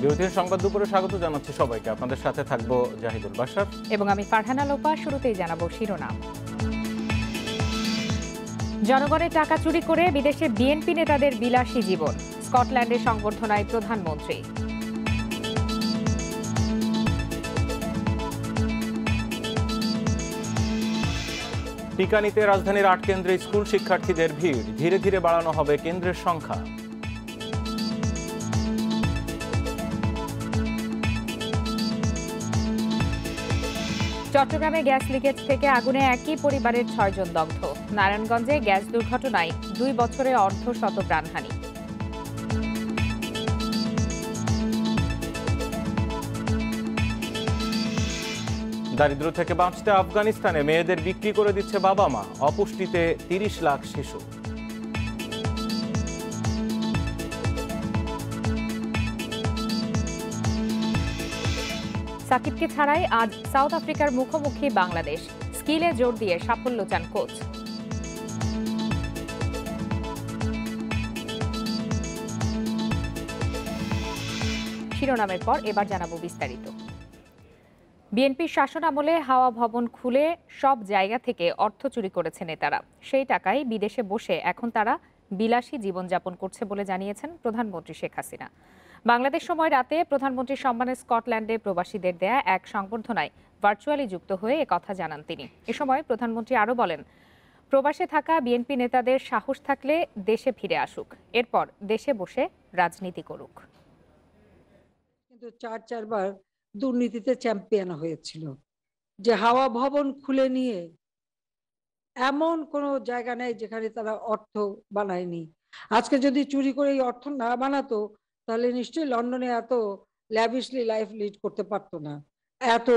বিরতির সংবাদ দুপুরে স্বাগত জানাচ্ছি সবাইকে। আপনাদের সাথে থাকবো জাহিদুল বাশার এবং আমি ফারহানা লোপা। শুরুতেই জানাবো শিরোনাম। জনগণের টাকা চুরি করে বিদেশে বিএনপি নেতাদের বিলাসী জীবন, স্কটল্যান্ডে সংবর্ধনায় প্রধানমন্ত্রী। টিকা নিতে রাজধানীর ৮ কেন্দ্রে স্কুল শিক্ষার্থীদের ভিড়, ধীরে ধীরে বাড়ানো হবে কেন্দ্রের সংখ্যা। চট্টগ্রামে গ্যাস লিকেজ থেকে আগুনে একই পরিবারের ৬ জন দগ্ধ। নারায়ণগঞ্জে গ্যাস দুর্ঘটনায় ২ বছরে অর্ধশত প্রাণহানি। দারিদ্র্য থেকে বাঁচতে আফগানিস্তানে মেয়েদের বিক্রি করে দিচ্ছে বাবা মা, অপুষ্টিতে ৩০ লাখ শিশু। সাকিবকে ছাড়াই আজ সাউথ আফ্রিকার মুখোমুখি বাংলাদেশ, স্কিলে জোর দিয়ে সাফল্য চান কোচ। শিরোনামের পর এবার জানাবো বিস্তারিত। বিএনপির শাসন আমলে হাওয়া ভবন খুলে সব জায়গা থেকে অর্থ চুরি করেছে নেতারা। সেই টাকায় বিদেশে বসে এখন তারা বিলাসী জীবনযাপন করছে বলে জানিয়েছেন প্রধানমন্ত্রী শেখ হাসিনা। বাংলাদেশ সময় রাতে প্রধানমন্ত্রীর সম্মানে স্কটল্যান্ডে প্রবাসীদের দেয়া এক সংবর্ধনায় ভার্চুয়ালি যুক্ত হয়ে একথা জানান তিনি। এ সময় প্রধানমন্ত্রী আরও বলেন, প্রবাসে থাকা বিএনপি নেতাদের সাহস থাকলে দেশে ফিরে আসুক, এরপর দেশে বসে রাজনীতি করুক। কিন্তু চারবার দুর্নীতিতে চ্যাম্পিয়ন হয়েছিল। যে হাওয়া ভবন খুলে নিয়ে এমন কোনো জায়গা নেই যেখানে তারা অর্থ বানায়নি। আজকে যদি চুরি করে এই অর্থ না বানাতো তাহলে নিশ্চয়ই লন্ডনে এত ল্যাভিশলি লাইফ লিড করতে পারতো না, এত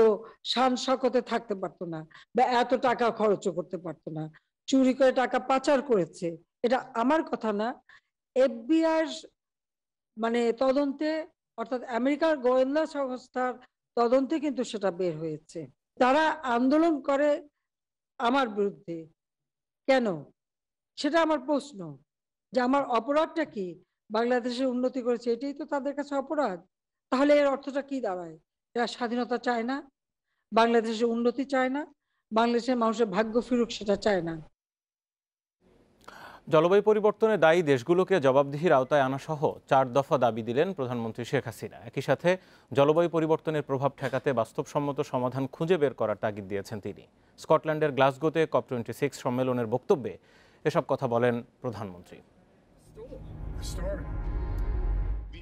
শান শকতে থাকতে পারতো না, বা এত টাকা খরচও করতে পারতো না। চুরি করে টাকা পাচার করেছে, এটা আমার কথা না, এফবিআই মানে তদন্তে, অর্থাৎ আমেরিকার গোয়েন্দা সংস্থার তদন্তে কিন্তু সেটা বের হয়েছে। তারা আন্দোলন করে আমার বিরুদ্ধে কেন, সেটা আমার প্রশ্ন। যে আমার অপরাধটা কি? বাংলাদেশের উন্নতি করেছে, এটাই তো তাদের কাছে অপরাধ। তাহলে এর অর্থটা কি দাঁড়ায়? এরা স্বাধীনতা চায় না, বাংলাদেশের উন্নতি চায় না, বাংলাদেশের মানুষের ভাগ্য ফিরুক সেটা চায় না। জলবায়ু পরিবর্তনে দায়ী দেশগুলোকে জবাবদিহির আওতায় আনা সহ ৪ দফা দাবি দিলেন প্রধানমন্ত্রী শেখ হাসিনা। একই সাথে জলবায়ু পরিবর্তনের প্রভাব ঠেকাতে বাস্তবসম্মত সমাধান খুঁজে বের করার তাগিদ দিয়েছেন তিনি। স্কটল্যান্ডের গ্লাসগোতে COP26 সম্মেলনের বক্তব্যে এসব কথা বলেন প্রধানমন্ত্রী।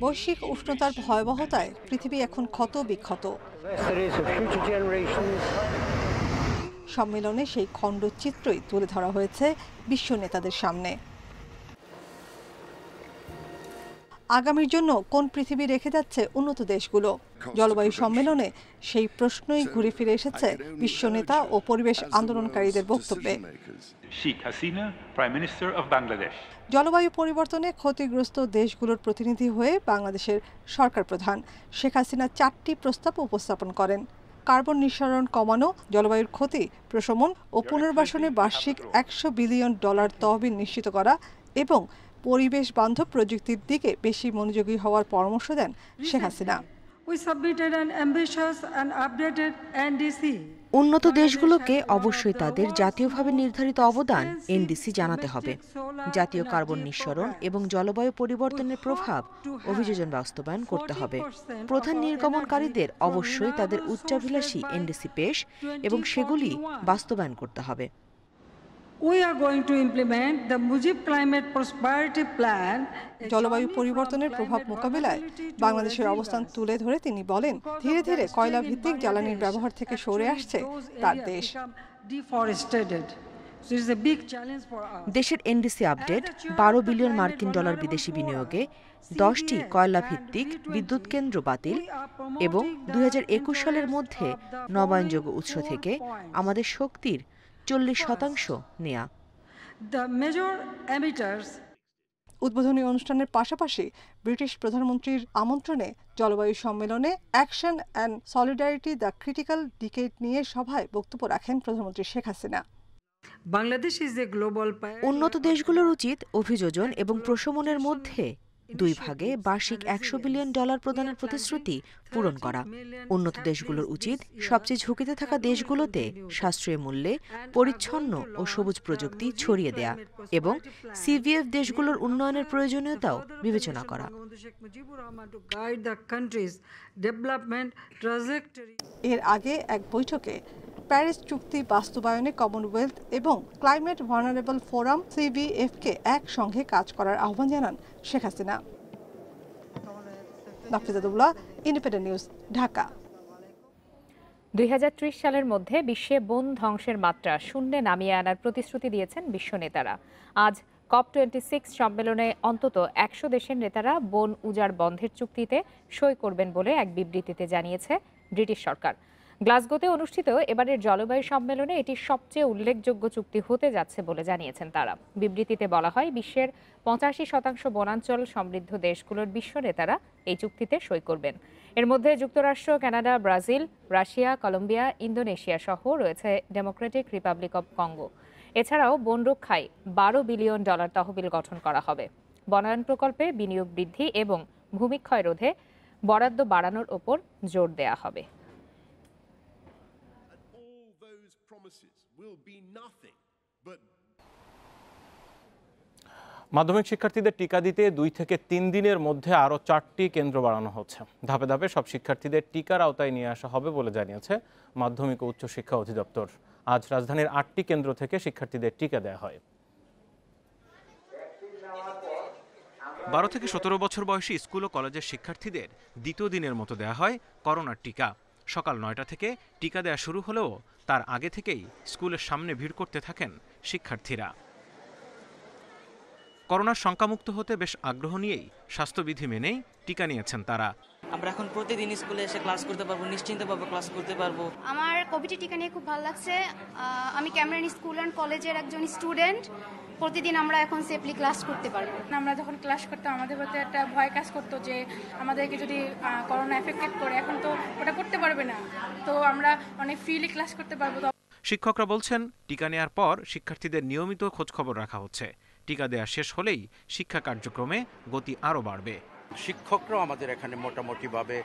বৈশ্বিক উষ্ণতার ভয়াবহতায় পৃথিবী এখন ক্ষত বিক্ষত। সম্মেলনে সেই খণ্ডচিত্রই তুলে ধরা হয়েছে বিশ্ব নেতাদের সামনে। আগামীর জন্য কোন পৃথিবী রেখে যাচ্ছে উন্নত দেশগুলো? জলবায়ু সম্মেলনে সেই প্রশ্নই ঘুরে ফিরে এসেছে বিশ্ব নেতা ও পরিবেশ আন্দোলনকারীদের বক্তব্যে। Sheikh Hasina, prime minister of Bangladesh. জলবায়ু পরিবর্তনে ক্ষতিগ্রস্ত দেশগুলোর প্রতিনিধি হয়ে বাংলাদেশের সরকার প্রধান শেখ হাসিনা 4টি প্রস্তাব উপস্থাপন করেন। কার্বন নিঃসরণ কমানো, জলবায়ুর ক্ষতি প্রশমন ও পুনর্বাসনে বার্ষিক $100 বিলিয়ন তহবিল নিশ্চিত করা এবং পরিবেশ বান্ধব প্রযুক্তির দিকে বেশি মনোযোগী হওয়ার পরামর্শ দেন শেখ হাসিনা। উন্নত দেশগুলোকে অবশ্যই তাদের জাতীয়ভাবে নির্ধারিত অবদান এনডিসি জানাতে হবে। জাতীয় কার্বন নিঃসরণ এবং জলবায়ু পরিবর্তনের প্রভাব অভিযোজন বাস্তবায়ন করতে হবে। প্রধান নির্গমনকারীদের অবশ্যই তাদের উচ্চাভিলাষী এনডিসি পেশ এবং সেগুলি বাস্তবায়ন করতে হবে। জলবায়ু পরিবর্তনের প্রভাব মোকাবিলায় বাংলাদেশের অবস্থান তুলে ধরে তিনি বলেন, ধীরে ধীরে কয়লা ভিত্তিক জ্বালানির ব্যবহার থেকে সরে আসছে তার দেশ। দেশের এনডিসি আপডেট, $12 বিলিয়ন মার্কিন বিদেশি বিনিয়োগে 10টি কয়লা ভিত্তিক বিদ্যুৎ কেন্দ্র বাতিল এবং 2021 সালের মধ্যে নবায়নযোগ্য উৎস থেকে আমাদের শক্তির 40% নেয়া। উদ্বোধনী অনুষ্ঠানের পাশাপাশি ব্রিটিশ প্রধানমন্ত্রীর আমন্ত্রণে জলবায়ু সম্মেলনে action and solidarity the critical decade নিয়ে সভায় বক্তব্য রাখেন প্রধানমন্ত্রী শেখ হাসিনা। উন্নত দেশগুলোর উচিত অভিযোজন এবং প্রশমনের মধ্যে 2 ভাগে বার্ষিক $100 বিলিয়ন প্রদানের প্রতিশ্রুতি পূরণ করা। উন্নত দেশগুলোর উচিত সবচেয়ে ঝুঁকিতে থাকা দেশগুলোতে সাশ্রয়ী মূল্যে পরিচ্ছন্ন ও সবুজ প্রযুক্তি ছড়িয়ে দেয়া এবং সিভিএফ দেশগুলোর উন্নয়নের প্রয়োজনীয়তাও বিবেচনা করা। এর আগে এক বৈঠকে প্যারিস চুক্তি বাস্তবায়নে কমনওয়েলথ এবং ক্লাইমেট ভার্নারেবল ফোরাম সিভিএফকে একসঙ্গে কাজ করার আহ্বান জানান শেখ হাসিনা। Nafizatullah, Independent news, Dhaka. 2030 সালের মধ্যে বিশ্বে বন ধ্বংসের মাত্রা শূন্যে নামিয়ে আনার প্রতিশ্রুতি দিয়েছেন বিশ্ব নেতারা। আজ COP26 সম্মেলনে অন্তত 100 দেশের নেতারা বন উজাড় বন্ধের চুক্তিতে সই করবেন বলে এক বিবৃতিতে জানিয়েছে ব্রিটিশ সরকার। গ্লাসগোতে অনুষ্ঠিত এবারের জলবায়ু সম্মেলনে এটি সবচেয়ে উল্লেখযোগ্য চুক্তি হতে যাচ্ছে বলে জানিয়েছেন তারা। বিবৃতিতে বলা হয়, বিশ্বের 85% বনাঞ্চল সমৃদ্ধ দেশগুলোর বিশ্ব নেতারা এই চুক্তিতে সই করবেন। এর মধ্যে যুক্তরাষ্ট্র, Canada, Brazil, Russia, Colombia, Indonesia সহ রয়েছে ডেমোক্রেটিক রিপাবলিক অব কঙ্গো। এছাড়াও বন রক্ষায় $12 বিলিয়ন তহবিল গঠন করা হবে। বনায়ন প্রকল্পে বিনিয়োগ বৃদ্ধি এবং ভূমিক্ষয় রোধে বরাদ্দ বাড়ানোর ওপর জোর দেয়া হবে। মাধ্যমিক শিক্ষার্থীদের টিকা দিতে 2 থেকে 3 দিনের মধ্যে আরও 4টি কেন্দ্র বাড়ানো হচ্ছে। ধাপে ধাপে সব শিক্ষার্থীদের টিকার আওতায় নিয়ে আসা হবে বলে জানিয়েছে মাধ্যমিক ও উচ্চশিক্ষা অধিদপ্তর। আজ রাজধানীর 8টি কেন্দ্র থেকে শিক্ষার্থীদের টিকা দেওয়া হয়। 12 থেকে 17 বছর বয়সী স্কুল ও কলেজের শিক্ষার্থীদের দ্বিতীয় দিনের মতো দেওয়া হয় করোনার টিকা। সকাল 9টা থেকে টিকা দেওয়া শুরু হলেও তার আগে থেকেই স্কুলের সামনে ভিড় করতে থাকেন শিক্ষার্থীরা। করোনার শঙ্কামুক্ত হতে বেশ আগ্রহ নিয়েই স্বাস্থ্যবিধি মেনেই টিকা নিয়েছেন তারা। আমরা এখন প্রতিদিন স্কুলে এসে ক্লাস করতে পারবো, নিশ্চিন্তভাবে ক্লাস করতে পারবো। আমার কোভিড টিকা নিয়ে খুব ভালো লাগছে। আমি ক্যামেরন স্কুল অ্যান্ড কলেজের একজন স্টুডেন্ট। প্রতিদিন আমরা এখন সেফলি ক্লাস করতে পারবো। আমরা যখন ক্লাস করতাম আমাদের প্রতি একটা ভয় কাজ করতো যে আমাদেরকে যদি করোনা এফেক্টেড করে, এখন তো ওটা করতে পারবে না, তো আমরা অনেক ফ্রিলি ক্লাস করতে পারবো। শিক্ষকরা বলছেন, টিকা নেওয়ার পর শিক্ষার্থীদের নিয়মিত খোঁজখবর রাখা হচ্ছে। টিকা দেওয়া শেষ হলেই শিক্ষা কার্যক্রমে গতি আরও বাড়বে। শিক্ষকরাও আমাদের এখানে মোটামুটিভাবে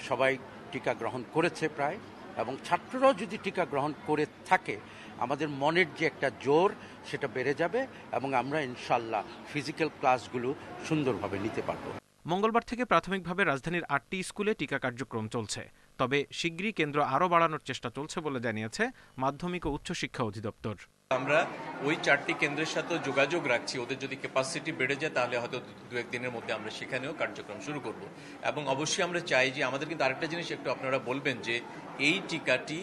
সবাই টিকা গ্রহণ করেছে প্রায়, এবং ছাত্ররাও যদি টিকা গ্রহণ করে থাকে আমাদের মনের যে একটা জোর সেটা বেড়ে যাবে এবং আমরা ইনশাল্লাহ ফিজিক্যাল ক্লাসগুলো সুন্দরভাবে নিতে পারব। মঙ্গলবার থেকে প্রাথমিকভাবে রাজধানীর 8টি স্কুলে টিকা কার্যক্রম চলছে। তবে শিগগিরই কেন্দ্র আরও বাড়ানোর চেষ্টা চলছে বলে জানিয়েছে মাধ্যমিক ও উচ্চশিক্ষা অধিদপ্তর। আমরা ওই 4টি কেন্দ্রের সাথে যোগাযোগ রাখছি। ওদের যদি ক্যাপাসিটি বেড়ে যায় তাহলে হয়তো 2-1 দিনের মধ্যে আমরা সেখানেও কার্যক্রম শুরু করব। এবং অবশ্যই আমরা চাই যে আমাদের কিন্তু আরেকটা জিনিস একটু আপনারা বলবেন যে এই টিকাটি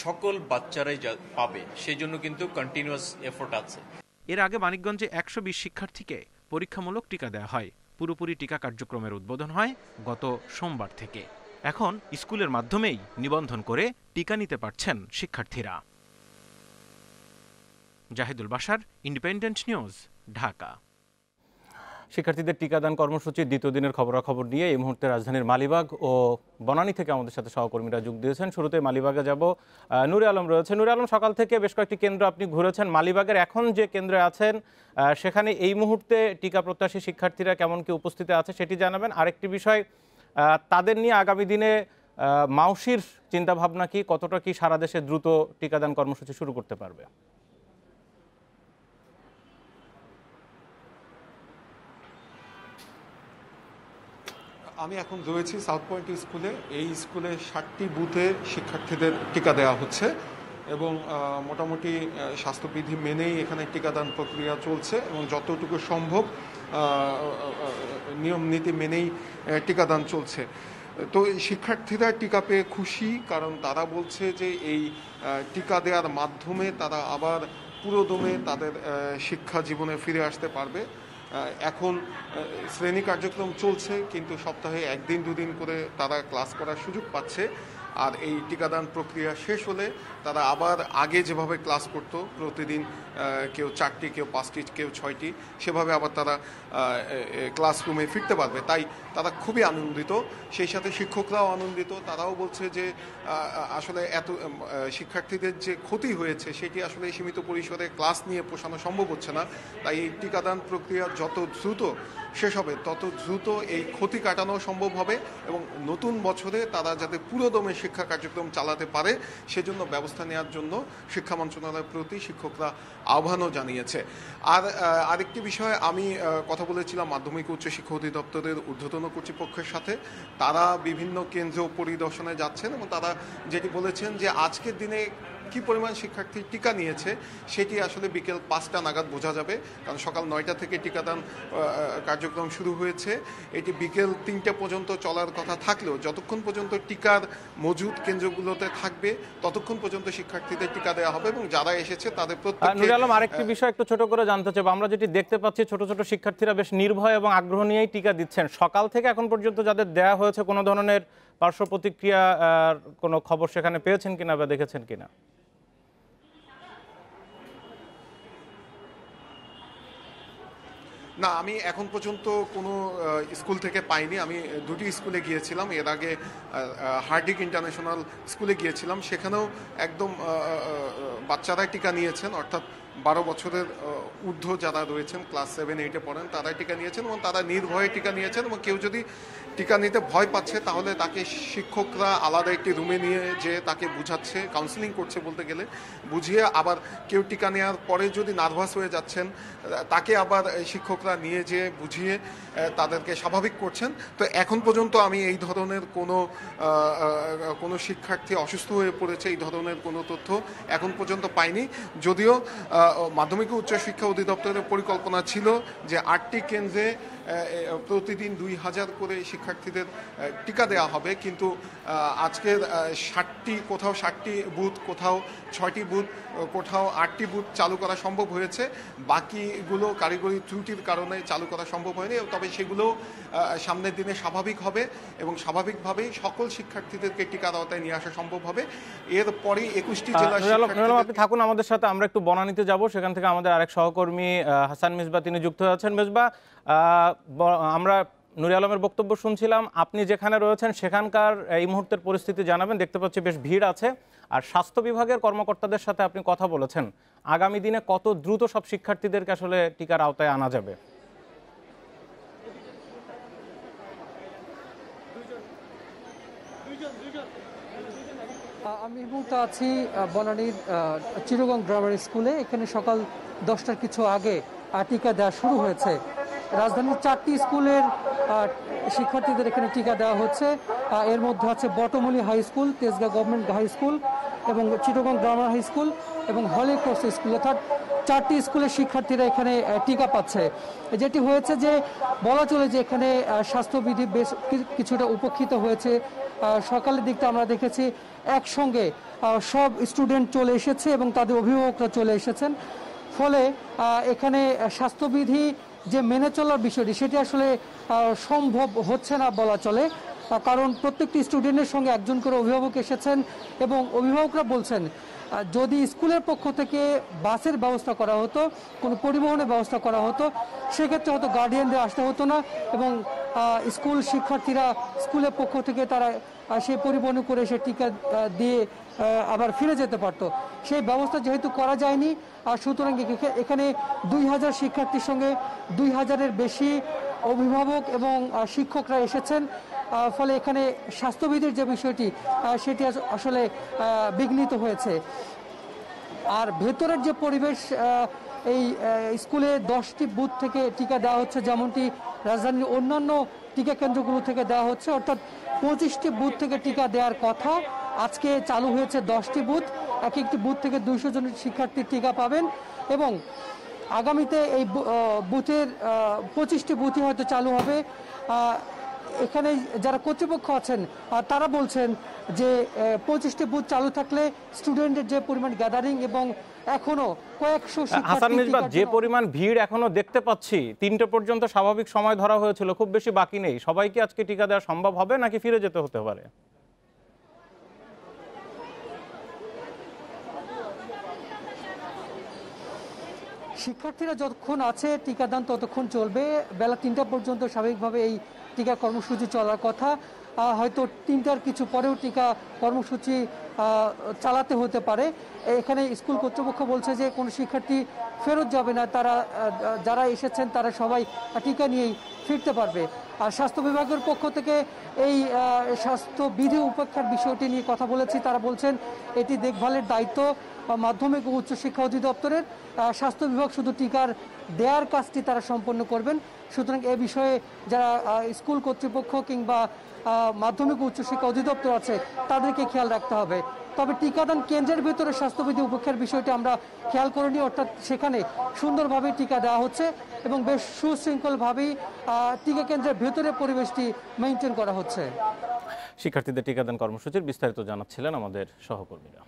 সকল বাচ্চারাই পাবে, সেই জন্য কিন্তু কন্টিনিউয়াস এফোর্ট আছে। এর আগে মানিকগঞ্জে 120 শিক্ষার্থীকে পরীক্ষামূলক টিকা দেওয়া হয়। পুরোপুরি টিকা কার্যক্রমের উদ্বোধন হয় গত সোমবার থেকে। এখন স্কুলের মাধ্যমেই নিবন্ধন করে টিকা নিতে পারছেন শিক্ষার্থীরা। Zahidul Bashar, independent news, Dhaka. শিক্ষার্থীদের টিকাদান কর্মসূচির দ্বিতীয় দিনের খবরাখবর নিয়ে এই মুহূর্তে রাজধানীর মালিবাগ ও বনানী থেকে আমাদের সাথে সহকর্মীরা যোগ দিয়েছেন। শুরুতে মালিবাগে যাব, নূরে আলম রয়েছে। নূরে আলম, সকাল থেকে বেশ কয়েকটি কেন্দ্র আপনি ঘুরেছেন। মালিবাগের এখন যে কেন্দ্রে আছেন সেখানে এই মুহূর্তে টিকা প্রত্যাশী শিক্ষার্থীরা কেমন কি উপস্থিতি আছে সেটি জানাবেন। আরেকটি বিষয়, তাদের নিয়ে আগামী দিনে মাউসির চিন্তাভাবনা কি, কতটা কি সারা দেশে দ্রুত টিকাদান কর্মসূচি শুরু করতে পারবে? আমি এখন রয়েছি সাউথ পয়েন্ট স্কুলে। এই স্কুলে 60টি বুথে শিক্ষার্থীদের টিকা দেওয়া হচ্ছে এবং মোটামুটি স্বাস্থ্যবিধি মেনেই এখানে টিকাদান প্রক্রিয়া চলছে এবং যতটুকু সম্ভব নিয়ম নীতি মেনেই টিকাদান চলছে। তো শিক্ষার্থীরা টিকা পেয়ে খুশি, কারণ তারা বলছে যে এই টিকা দেওয়ার মাধ্যমে তারা আবার পুরোদমে তাদের শিক্ষা জীবনে ফিরে আসতে পারবে। এখন শ্রেণী কার্যক্রম চলছে, কিন্তু সপ্তাহে 1 দিন 2 দিন করে তারা ক্লাস করার সুযোগ পাচ্ছে। আর এই টিকাদান প্রক্রিয়া শেষ হলে তারা আবার আগে যেভাবে ক্লাস করতো প্রতিদিন কেউ 4টি, কেউ 5টি, কেউ 6টি, সেভাবে আবার তারা ক্লাসরুমে ফিরতে পারবে। তাই তারা খুবই আনন্দিত, সেই সাথে শিক্ষকরাও আনন্দিত। তারাও বলছে যে আসলে এত শিক্ষার্থীদের যে ক্ষতি হয়েছে সেটি আসলে সীমিত পরিসরে ক্লাস নিয়ে পোষানো সম্ভব হচ্ছে না। তাই এই টিকাদান প্রক্রিয়া যত দ্রুত শেষ হবে তত দ্রুত এই ক্ষতি কাটানো সম্ভব হবে এবং নতুন বছরে তারা যাতে পুরোদমে শিক্ষা কার্যক্রম চালাতে পারে সেজন্য ব্যবস্থা নেওয়ার জন্য শিক্ষা মন্ত্রণালয়ের প্রতি শিক্ষকরা আহ্বানও জানিয়েছে। আর আরেকটি বিষয়ে আমি কথা বলেছিলাম মাধ্যমিক উচ্চ শিক্ষা অধিদপ্তরের ঊর্ধ্বতন কর্তৃপক্ষের সাথে। তারা বিভিন্ন কেন্দ্র পরিদর্শনে যাচ্ছেন এবং তারা যেটি বলেছেন যে আজকের দিনে কি পরিমাণ শিক্ষার্থী টিকা নিয়েছে সেটি আসলে বিকেল 5টা নাগাদ বোঝা যাবে, কারণ সকাল 9টা থেকে টিকাদান কার্যক্রম শুরু হয়েছে। এটি বিকেল 3টে পর্যন্ত চলার কথা থাকলেও যতক্ষণ পর্যন্ত টিকার মজুদ কেন্দ্রগুলোতে থাকবে ততক্ষণ পর্যন্ত শিক্ষার্থীদের টিকা দেওয়া হবে এবং যারা এসেছে তাদের প্রত্যেককে। নুরুল আলম, আরেকটি বিষয় একটু ছোট করে জানতে চাই। আমরা যেটি দেখতে পাচ্ছি ছোট ছোট শিক্ষার্থীরা বেশ নির্ভয় এবং আগ্রহ নিয়েই টিকা দিচ্ছেন। সকাল থেকে এখন পর্যন্ত যাদের দেয়া হয়েছে কোনো ধরনের পার্শ্ব প্রতিক্রিয়া কোনো খবর সেখানে পেয়েছেন কিনা বা দেখেছেন কিনা? না, আমি এখন পর্যন্ত কোনো স্কুল থেকে পাইনি। আমি 2টি স্কুলে গিয়েছিলাম, এর আগে হার্ডিক ইন্টারন্যাশনাল স্কুলে গিয়েছিলাম, সেখানেও একদম বাচ্চারাই টিকা নিয়েছেন, অর্থাৎ 12 বছরের ঊর্ধ্ব যারা রয়েছেন, ক্লাস 7, 8-এ পড়েন, তারাই টিকা নিয়েছেন এবং তারা নির্ভয়ে টিকা নিয়েছেন। এবং কেউ যদি টিকা নিতে ভয় পাচ্ছে তাহলে তাকে শিক্ষকরা আলাদা একটি রুমে নিয়ে যে তাকে বুঝাচ্ছে, কাউন্সিলিং করছে বলতে গেলে, বুঝিয়ে আবার কেউ টিকা নেওয়ার পরে যদি নার্ভাস হয়ে যাচ্ছেন তাকে আবার শিক্ষকরা নিয়ে যেয়ে বুঝিয়ে তাদেরকে স্বাভাবিক করছেন। তো এখন পর্যন্ত আমি এই ধরনের কোনো শিক্ষার্থী অসুস্থ হয়ে পড়েছে এই ধরনের কোনো তথ্য এখন পর্যন্ত পাইনি। যদিও মাধ্যমিক উচ্চ শিক্ষা অধিদপ্তরের পরিকল্পনা ছিল যে 8টি কেন্দ্রে প্রতিদিন 2000 করে শিক্ষার্থীদের টিকা দেওয়া হবে, কিন্তু আজকের 60টি, কোথাও 60টি বুথ, কোথাও 6টি বুথ, কোথাও 8টি বুথ চালু করা সম্ভব হয়েছে। বাকিগুলো কারিগরি ত্রুটির কারণে চালু করা সম্ভব হয়নি, তবে সেগুলো সামনের দিনে স্বাভাবিক হবে এবং স্বাভাবিকভাবেই সকল শিক্ষার্থীদেরকে টিকার আওতায় নিয়ে আসা সম্ভব হবে। এরপরে 21টি জেলার শিক্ষার্থীদের। আপনি থাকুন আমাদের সাথে, আমরা একটু বনানীতে যাব। সেখান থেকে আমাদের আরেক সহকর্মী হাসান মিসবা তিনি যুক্ত আছেন। মিসবা, আমরা নুরুল আলমের বক্তব্য শুনছিলাম, আপনি যেখানে রয়েছেন সেখানকার এই মুহূর্তের পরিস্থিতি জানাবেন। দেখতে পাচ্ছি বেশ ভিড় আছে, আর স্বাস্থ্য বিভাগের কর্মকর্তাদের সাথে আপনি কথা বলেছেন। আগামী দিনে কত দ্রুত সব শিক্ষার্থীদেরকে আসলে টিকার আওতায় আনা যাবে? আমি এই মুহূর্তে আছি বনানীর চিরগং গ্রামার স্কুলে। এখানে সকাল 10টার কিছু আগে টিকা দেওয়া শুরু হয়েছে। রাজধানীর 4টি স্কুলের শিক্ষার্থীদের এখানে টিকা দেওয়া হচ্ছে। এর মধ্যে আছে বটমূলী high school, Tejgaon government high school এবং চিরগং গ্রামার হাই স্কুল এবং হলি ক্রস স্কুল, অর্থাৎ 4টি স্কুলের শিক্ষার্থীরা এখানে টিকা পাচ্ছে। যেটি হয়েছে যে বলা চলে যে এখানে স্বাস্থ্যবিধি বেশ কিছুটা উপেক্ষিত হয়েছে। সকালের দিকটা আমরা দেখেছি একসঙ্গে সব স্টুডেন্ট চলে এসেছে এবং তাদের অভিভাবকরা চলে এসেছেন। ফলে এখানে স্বাস্থ্যবিধি যে মেনে চলার বিষয়টি সেটি আসলে সম্ভব হচ্ছে না বলা চলে, কারণ প্রত্যেকটি স্টুডেন্টের সঙ্গে একজন করে অভিভাবক এসেছেন এবং অভিভাবকরা বলছেন যদি স্কুলের পক্ষ থেকে বাসের ব্যবস্থা করা হতো, কোনো পরিবহনের ব্যবস্থা করা হতো, সেক্ষেত্রে হয়তো গার্ডিয়ানদের আসতে হতো না এবং স্কুল শিক্ষার্থীরা স্কুলের পক্ষ থেকে তারা সেই পরিবহনে করে সে টিকা দিয়ে আবার ফিরে যেতে পারতো। সেই ব্যবস্থা যেহেতু করা যায়নি, সুতরাং এখানে 2000 শিক্ষার্থীর সঙ্গে 2000-এর বেশি অভিভাবক এবং শিক্ষকরা এসেছেন। ফলে এখানে স্বাস্থ্যবিধির যে বিষয়টি সেটি আসলে বিঘ্নিত হয়েছে। আর ভেতরের যে পরিবেশ, এই স্কুলে 10টি বুথ থেকে টিকা দেওয়া হচ্ছে, যেমনটি রাজধানীর অন্যান্য টিকা কেন্দ্রগুলো থেকে দেওয়া হচ্ছে, অর্থাৎ 25টি বুথ থেকে টিকা দেওয়ার কথা। আজকে চালু হয়েছে 10টি বুথ, এক একটি বুথ থেকে 200 জন শিক্ষার্থী টিকা পাবেন এবং আগামীতে এই বুথের 25টি বুথই হয়তো চালু হবে। এখানে যারা কর্তৃপক্ষ আছেন তারা বলছেন যে 25টি বুথ চালু থাকলে স্টুডেন্টের যে পরিমাণ গ্যাদারিং এবং এখনো কয়েকশো হাসান মিসবাহ, যে পরিমাণ ভিড় এখনো দেখতে পাচ্ছি, 3টে পর্যন্ত স্বাভাবিক সময় ধরা হয়েছিল, খুব বেশি বাকি নেই। সবাইকে আজকে টিকা দেওয়া সম্ভব হবে নাকি ফিরে যেতে হতে পারে? শিক্ষার্থীরা যতক্ষণ আছে টিকাদান ততক্ষণ চলবে। বেলা 3টা পর্যন্ত স্বাভাবিকভাবে এই টিকা কর্মসূচি চলার কথা। হয়তো 3টার কিছু পরেও টিকা কর্মসূচি চালাতে হতে পারে। এখানে স্কুল কর্তৃপক্ষ বলছে যে কোনো শিক্ষার্থী ফেরত যাবে না, তারা যারা এসেছেন তারা সবাই টিকা নিয়েই ফিরতে পারবে। আর স্বাস্থ্য বিভাগের পক্ষ থেকে এই স্বাস্থ্যবিধি উপেক্ষার বিষয়টি নিয়ে কথা বলেছি। তারা বলছেন এটি দেখভালের দায়িত্ব মাধ্যমিক ও উচ্চশিক্ষা অধিদপ্তরের। স্বাস্থ্য বিভাগ শুধু টিকার দেওয়ার কাজটি তারা সম্পন্ন করবেন। সুতরাং এ বিষয়ে যারা স্কুল কর্তৃপক্ষ কিংবা মাধ্যমিক ও উচ্চশিক্ষা অধিদপ্তর আছে তাদেরকে খেয়াল রাখতে হবে। তবে টিকাদান কেন্দ্রের ভিতরে স্বাস্থ্যবিধি উপেক্ষার বিষয়টি আমরা খেয়াল করিনি, অর্থাৎ সেখানে সুন্দরভাবে টিকা দেওয়া হচ্ছে এবং বেশ সুশৃঙ্খলভাবেই টিকা কেন্দ্রের ভেতরে পরিবেশটি মেনটেন করা হচ্ছে। শিক্ষার্থীদের টিকাদান কর্মসূচির বিস্তারিত জানাচ্ছিলেন আমাদের সহকর্মীরা।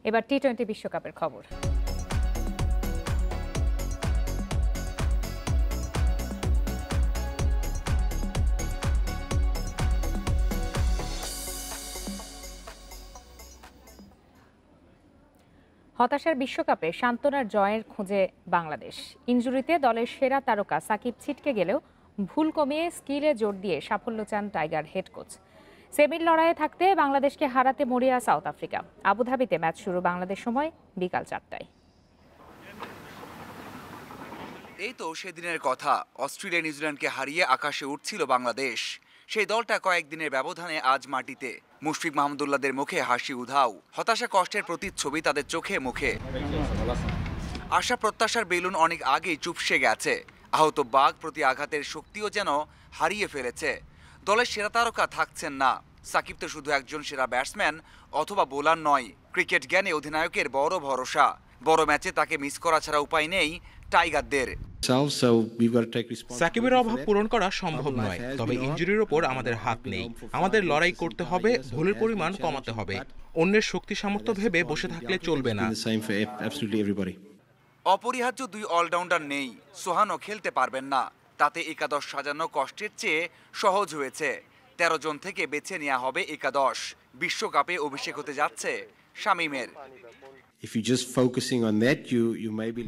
এবার টি-20 বিশ্বকাপের খবর। হতাশার বিশ্বকাপে সান্ত্বনার জয়ের খোঁজে বাংলাদেশ। ইনজুরিতে দলের সেরা তারকা সাকিব ছিটকে গেলেও ভুল কমিয়ে স্কিলে জোর দিয়ে সাফল্য চান টাইগার হেড কোচ। সেমির লড়াইয়ে থাকতে বাংলাদেশকে হারাতে মরিয়া সাউথ আফ্রিকা। আবুধাবিতে ম্যাচ শুরু বাংলাদেশ সময় বিকাল 4টায়। এই তো সেদিনের কথা, অস্ট্রেলিয়া নিউজিল্যান্ডকে হারিয়ে আকাশে উঠছিল বাংলাদেশ। সেই দলটা কয়েকদিনের ব্যবধানে আজ মাটিতে। মুশফিক মাহমুদুল্লাহদের মুখে হাসি উধাও, হতাশা কষ্টের প্রতিচ্ছবি তাদের চোখে মুখে। আশা প্রত্যাশার বেলুন অনেক আগেই চুপসে গেছে। আহত বাঘ প্রতি আঘাতের শক্তিও যেন হারিয়ে ফেলেছে। দলের সেরা তারকা থাকছেন না। সাকিব তো শুধু একজন সেরা ব্যাটসম্যান অথবা বোলার নয়, ক্রিকেট জ্ঞানে অধিনায়কের বড় ভরসা। বড় ম্যাচে তাকে মিস করা ছাড়া উপায় নেই টাইগারদের। সাকিবের অভাব পূরণ করা সম্ভব নয়, তবে ইনজুরির ওপর আমাদের হাত নেই। আমাদের লড়াই করতে হবে, ভুলের পরিমাণ কমাতে হবে। অন্যের শক্তি সামর্থ্য ভেবে বসে থাকলে চলবে না। অপরিহার্য দুই অলরাউন্ডার নেই, সোহানও খেলতে পারবেন না। তাতে একাদশ সাজানো কষ্টের চেয়ে সহজ হয়েছে। 13 জন থেকে বেছে নেওয়া হবে একাদশ। বিশ্বকাপে অভিষেক হতে যাচ্ছে শামীমের।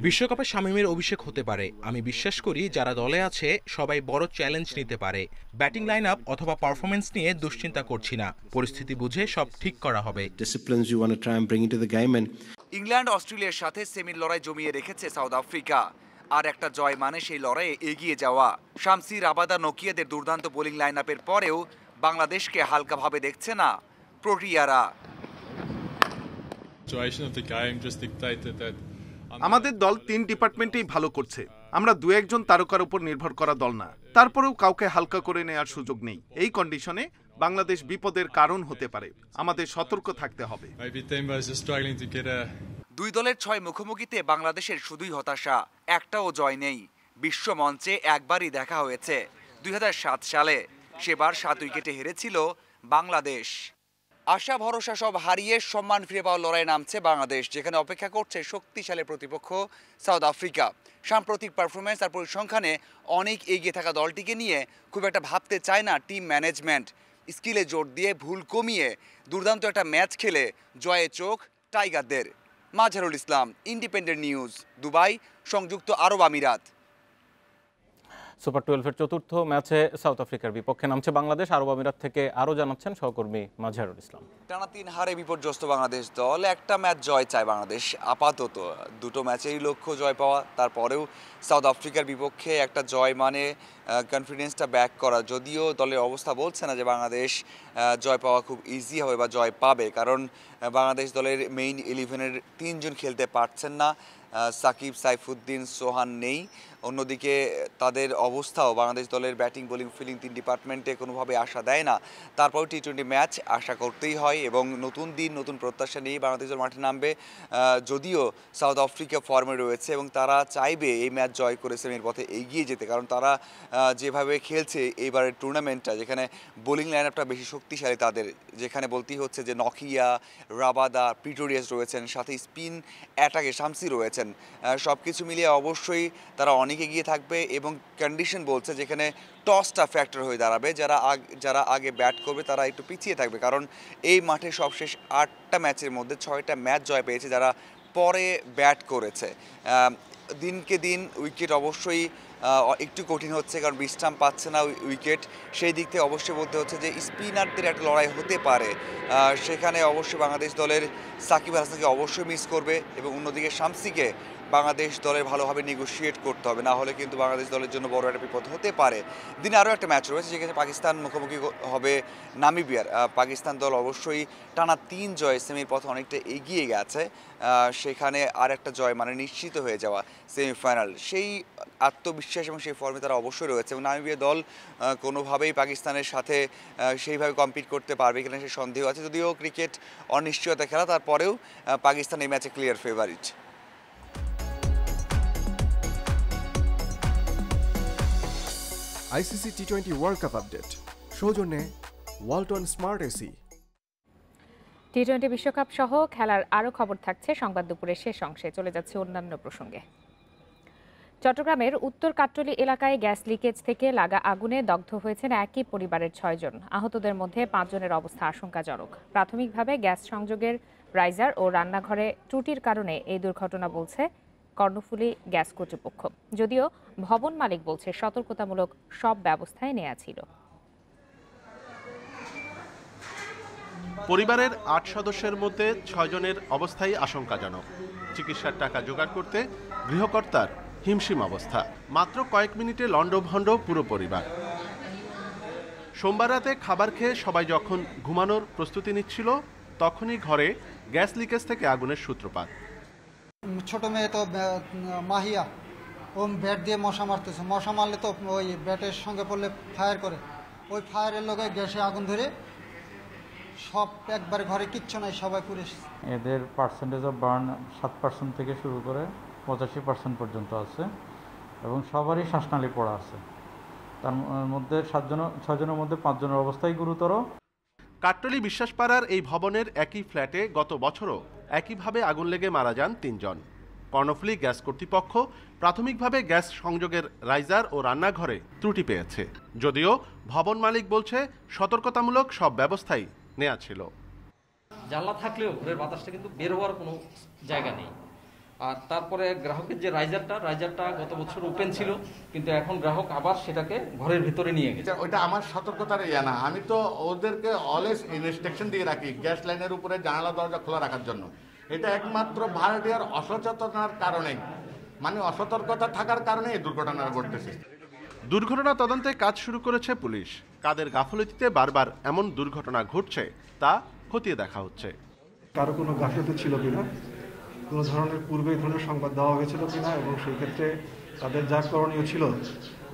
বিশ্বকাপে শামীমের অভিষেক হতে পারে। আমি বিশ্বাস করি যারা দলে আছে সবাই বড় চ্যালেঞ্জ নিতে পারে। ব্যাটিং লাইন আপ অথবা পারফরমেন্স নিয়ে দুশ্চিন্তা করছি না, পরিস্থিতি বুঝে সব ঠিক করা হবে। ইংল্যান্ড অস্ট্রেলিয়ার সাথে সেমির লড়াই জমিয়ে রেখেছে সাউথ আফ্রিকা। আর একটা জয় মানে সেই লড়াইয়ে এগিয়ে যাওয়া। শামসি, রাবাদা, নোকিয়াদের দুর্দান্ত বোলিং লাইন আপের পরেও বাংলাদেশকে হালকাভাবে দেখছে না প্রোটিয়ারা। আমাদের দল 3 ডিপার্টমেন্টেই ভালো করছে। আমরা 2-1 তারকার উপর নির্ভর করা দল না। তারপরেও কাউকে হালকা করে নেওয়ার সুযোগ নেই। এই কন্ডিশনে বাংলাদেশ বিপদের কারণ হতে পারে। আমাদের সতর্ক থাকতে হবে। দুই দলের 6 মুখোমুখিতে বাংলাদেশের শুধুই হতাশা, একটাও জয় নেই। বিশ্ব মঞ্চে একবারই দেখা হয়েছে 2007 সালে। সেবার 7 উইকেটে হেরেছিল বাংলাদেশ। আশা ভরসা সব হারিয়ে সম্মান ফিরে পাওয়ার লড়াই নামছে বাংলাদেশ, যেখানে অপেক্ষা করছে শক্তিশালী প্রতিপক্ষ সাউথ আফ্রিকা। সাম্প্রতিক পারফরমেন্স আর পরিসংখ্যানে অনেক এগিয়ে থাকা দলটিকে নিয়ে খুব একটা ভাবতে চায় না টিম ম্যানেজমেন্ট। স্কিলে জোর দিয়ে ভুল কমিয়ে দুর্দান্ত একটা ম্যাচ খেলে জয়ে চোখ টাইগারদের। Mazharul Islam, independent news, Dubai, সংযুক্ত আরব আমিরাত। সুপার 12-এর চতুর্থ ম্যাচে সাউথ আফ্রিকার বিপক্ষে নামছে বাংলাদেশ। আরব আমিরাত থেকে আরও জানাচ্ছেন সহকর্মী মাজহারুল ইসলাম। টানা 3 হারে বিপর্যস্ত বাংলাদেশ দল। একটা ম্যাচ জয় চায় বাংলাদেশ আপাতত। 2টো ম্যাচেই লক্ষ্য জয় পাওয়া। তারপরেও সাউথ আফ্রিকার বিপক্ষে একটা জয় মানে কনফিডেন্সটা ব্যাক করা। যদিও দলের অবস্থা বলছে না যে বাংলাদেশ জয় পাওয়া খুব ইজি হবে বা জয় পাবে, কারণ বাংলাদেশ দলের মেইন 11-এর 3 জন খেলতে পারছেন না। সাকিব, সাইফুদ্দিন, সোহান নেই। অন্যদিকে তাদের অবস্থাও বাংলাদেশ দলের ব্যাটিং, বোলিং, ফিল্ডিং 3 ডিপার্টমেন্টে কোনোভাবে আশা দেয় না। তারপর টি-20 ম্যাচ আশা করতেই হয় এবং নতুন দিন, নতুন প্রত্যাশা নিয়ে বাংলাদেশ দল মাঠে নামবে। যদিও সাউথ আফ্রিকা ফর্মে রয়েছে এবং তারা চাইবে এই ম্যাচ জয় করে সেমির পথে এগিয়ে যেতে, কারণ তারা যেভাবে খেলছে এইবারের টুর্নামেন্টটা, যেখানে বোলিং লাইন আপটা বেশি শক্তিশালী তাদের, যেখানে বলতেই হচ্ছে যে নকিয়া, রাবাদা, প্রিটোরিয়াস রয়েছেন, সাথে স্পিন অ্যাটাকে শামসি রয়েছেন। সব কিছু মিলিয়ে অবশ্যই তারা অনেক এগিয়ে থাকবে এবং কন্ডিশন বলছে যেখানে টসটা ফ্যাক্টর হয়ে দাঁড়াবে। যারা আগে ব্যাট করবে তারা একটু পিছিয়ে থাকবে, কারণ এই মাঠে সবশেষ 8টা ম্যাচের মধ্যে 6টা ম্যাচ জয় পেয়েছে যারা পরে ব্যাট করেছে। দিনকে দিন উইকেট অবশ্যই একটু কঠিন হচ্ছে, কারণ বিশ্রাম পাচ্ছে না উইকেট। সেই দিক থেকে অবশ্যই বলতে হচ্ছে যে স্পিনারদের একটা লড়াই হতে পারে। সেখানে অবশ্যই বাংলাদেশ দলের সাকিব আল হাসানকে অবশ্যই মিস করবে, এবং অন্যদিকে শামসিকে বাংলাদেশ দলের ভালোভাবে নেগোশিয়েট করতে হবে, না হলে কিন্তু বাংলাদেশ দলের জন্য বড় একটা বিপদ হতে পারে। দিনে আরও একটা ম্যাচ রয়েছে, যেখানে পাকিস্তান মুখোমুখি হবে নামিবিয়ার। পাকিস্তান দল অবশ্যই টানা 3 জয় সেমির পথে অনেকটা এগিয়ে গেছে। সেখানে আর একটা জয় মানে নিশ্চিত হয়ে যাওয়া সেমিফাইনাল, সেই আত্মবিশ্বাস এবং সেই ফর্মে তারা অবশ্যই রয়েছে। এবং নামিবিয়া দল কোনোভাবেই পাকিস্তানের সাথে সেইভাবে কম্পিট করতে পারবে কিনা সে সন্দেহ আছে। যদিও ক্রিকেট অনিশ্চয়তা খেলা, তারপরেও পাকিস্তান এই ম্যাচে clear favourite. ICC T20 world cup update সৌজন্যে ওয়ালটন স্মার্ট এসি। টি20 বিশ্বকাপ সহ খেলার আরও খবর থাকছে সংবাদ দুপুরের শেষ অংশে। চলে যাচ্ছে অন্যান্য প্রসঙ্গে। চট্টগ্রামের উত্তর কাট্টলী এলাকায় গ্যাস লিকেজ থেকে লাগা আগুনে দগ্ধ হয়েছেন একই পরিবারের 6 জন। আহতদের মধ্যে 5 জনের অবস্থা আশঙ্কাজনক। প্রাথমিকভাবে গ্যাস সংযোগের রাইজার ও রান্নাঘরে ত্রুটির কারণে এই দুর্ঘটনা বলছে কর্ণফুলী গ্যাস কর্তৃপক্ষ। যদিও ভবন মালিক বলছে সতর্কতামূলক সব ব্যবস্থাই নেওয়া ছিল। পরিবারের 8 সদস্যের মধ্যে 6 জনের অবস্থাই আশঙ্কাজনক। চিকিৎসার টাকা জোগাড় করতে গৃহকর্তার হিমশিম অবস্থা। মাত্র কয়েক মিনিটে লন্ডভন্ড পুরো পরিবার। সোমবার রাতে খাবার খেয়ে সবাই যখন ঘুমানোর প্রস্তুতি নিচ্ছিল, তখনই ঘরে গ্যাস লিকেজ থেকে আগুনের সূত্রপাত। ছোট মেয়ে তো মাহিয়া, ও ব্যাট দিয়ে মশা মারতেছে। মশা মারলে তো ওই ব্যাটের সঙ্গে পড়লে ফায়ার করে, ওই ফায়ারের লগে গ্যাসে আগুন ধরে সব একবারে ঘরে কিচ্ছু নাই, সবাই পুড়ে। এদের পার্সেন্টেজ অফ বার্ন 7% থেকে শুরু করে 85% পর্যন্ত আছে, এবং সবারই শ্বাসনালী পড়া আছে। তার মধ্যে 6 জনের মধ্যে 5 জনের অবস্থাই গুরুতর। কাট্টলী বিশ্বাসপাড়ার এই ভবনের একই ফ্ল্যাটে গত বছরও একইভাবে আগুন লেগে মারা যান 3 জন। কর্ণফুলী গ্যাস কর্তৃপক্ষ প্রাথমিকভাবে গ্যাস সংযোগের রাইজার ও রান্নাঘরে ত্রুটি পেয়েছে। যদিও ভবন মালিক বলছে সতর্কতামূলক সব ব্যবস্থাই নেওয়া ছিল। জানলা থাকলেও ঘরের বাতাসটা কিন্তু বের হওয়ার কোনো জায়গা নেই। আর তারপরে গ্রাহকের যে রাইজারটা গত বছর ওপেন ছিল, কিন্তু এখন গ্রাহক আবার সেটাকে ঘরের ভিতরে নিয়ে গেছে। ওইটা আমার সতর্কতার ইয়া না, আমি তো ওদেরকে অলওয়েজ ইনস্ট্রাকশন দিয়ে রাখি গ্যাস লাইনের উপরে জানালা দরজা খোলা রাখার জন্য। এটা একমাত্র ভাড়াটিয়ার অসচেতনার কারণে, মানে অসতর্কতা থাকার কারণে এই দুর্ঘটনা ঘটতেছে। দুর্ঘটনা তদন্তে কাজ শুরু করেছে পুলিশ। কাদের গাফলতিতে বারবার এমন দুর্ঘটনা ঘটছে তা খতিয়ে দেখা হচ্ছে। কারো কোনো গাফলতি ছিল কিনা, কোনো ধরনের পূর্বে এই ধরনের সংবাদ দেওয়া হয়েছিল কিনা, এবং সেই ক্ষেত্রে তাদের যা করণীয় ছিল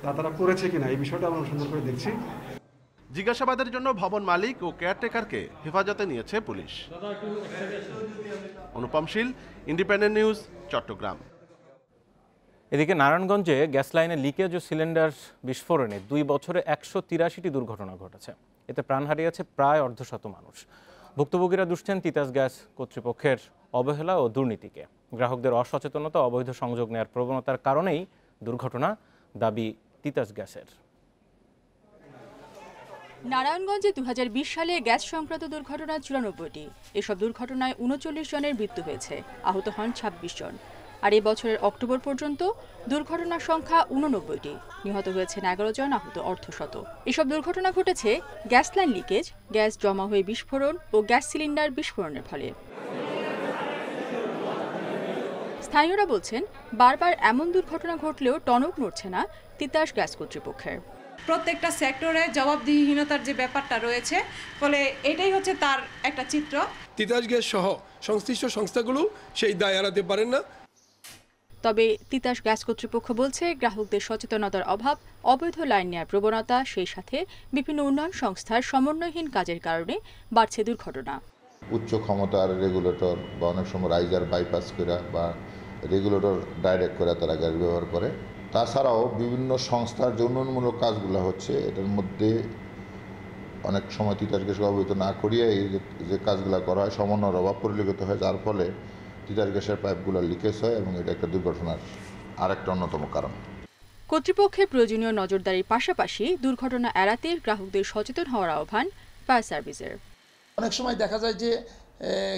তা তারা করেছে কিনা, এই বিষয়টা আমরা অনুসন্ধান করে দেখছি। জিজ্ঞাসাবাদের জন্য ভবন মালিক ও কেয়ারটেকারকে হেফাজতে নিয়েছে পুলিশ। অনুপম শীল, ইন্ডিপেন্ডেন্ট নিউজ, চট্টগ্রাম। এদিকে নারায়ণগঞ্জে গ্যাস লাইনে লিকেজ ও সিলিন্ডার বিস্ফোরণে 2 বছরে 183টি দুর্ঘটনা ঘটেছে। এতে প্রাণ হারিয়েছে প্রায় অর্ধশত মানুষ। ভুক্তভোগীরা দুষছেন তিতাস গ্যাস কর্তৃপক্ষের অবহেলা ও দুর্নীতিকে। গ্রাহকদের অসচেতনতা, অবৈধ সংযোগ নেওয়ার প্রবণতার কারণেই দুর্ঘটনা, দাবি তিতাস গ্যাসের। নারায়ণগঞ্জে 2020 সালে গ্যাস সংক্রান্ত দুর্ঘটনা 94টি। এসব দুর্ঘটনায় 39 জনের মৃত্যু হয়েছে, আহত হন 26 জন। আর এই বছরের অক্টোবর পর্যন্ত দুর্ঘটনার সংখ্যা 89টি, নিহত হয়েছেন 11 জন, আহত অর্ধশত। এসব দুর্ঘটনা ঘটেছে গ্যাস লাইন লিকেজ, গ্যাস জমা হয়ে বিস্ফোরণ ও গ্যাস সিলিন্ডার বিস্ফোরণের ফলে। স্থানীয়রা বলছেন, বারবার এমন দুর্ঘটনা ঘটলেও টনক নড়ছে না তিতাস গ্যাস কর্তৃপক্ষের। প্রত্যেকটা সেক্টরে জবাবদিহিহীনতার যে ব্যাপারটা রয়েছে, ফলে এটাই হচ্ছে তার একটা চিত্র। তিতাস গ্যাস সহ সংশ্লিষ্ট সংস্থাগুলো সেই দায় এড়াতে পারেন না। তবে তিতাস গ্যাস কর্তৃপক্ষ বলছে, গ্রাহকদের সচেতনতার অভাব, অবৈধ লাইন নেওয়ার প্রবণতা, সেই সাথে বিভিন্ন উন্নয়ন সংস্থার সমন্বয়হীন কাজের কারণে বাড়ছে দুর্ঘটনা। উচ্চ ক্ষমতার রেগুলেটর বা অনেক সময় রাইজার বাইপাস করে বা রেগুলেটর ডাইরেক্ট করে তারা গাড়ি ব্যবহার করে। তাছাড়াও বিভিন্ন সংস্থার যে উন্নয়নমূলক কাজগুলো হচ্ছে, এটার মধ্যে অনেক সময় তিতাস গ্যাস ব্যবহৃত না করিয়ে এই যে কাজগুলো করা হয়, সমন্বয়ের অভাব পরিলক্ষিত হয়, যার ফলে তিতাস গ্যাসের পাইপগুলো লিকেজ হয়, এবং এটা একটা দুর্ঘটনার আরেকটা অন্যতম কারণ। কর্তৃপক্ষের প্রয়োজনীয় নজরদারির পাশাপাশি দুর্ঘটনা এড়াতে গ্রাহকদের সচেতন হওয়ার আহ্বান ফায়ার সার্ভিসের। অনেক সময় দেখা যায় যে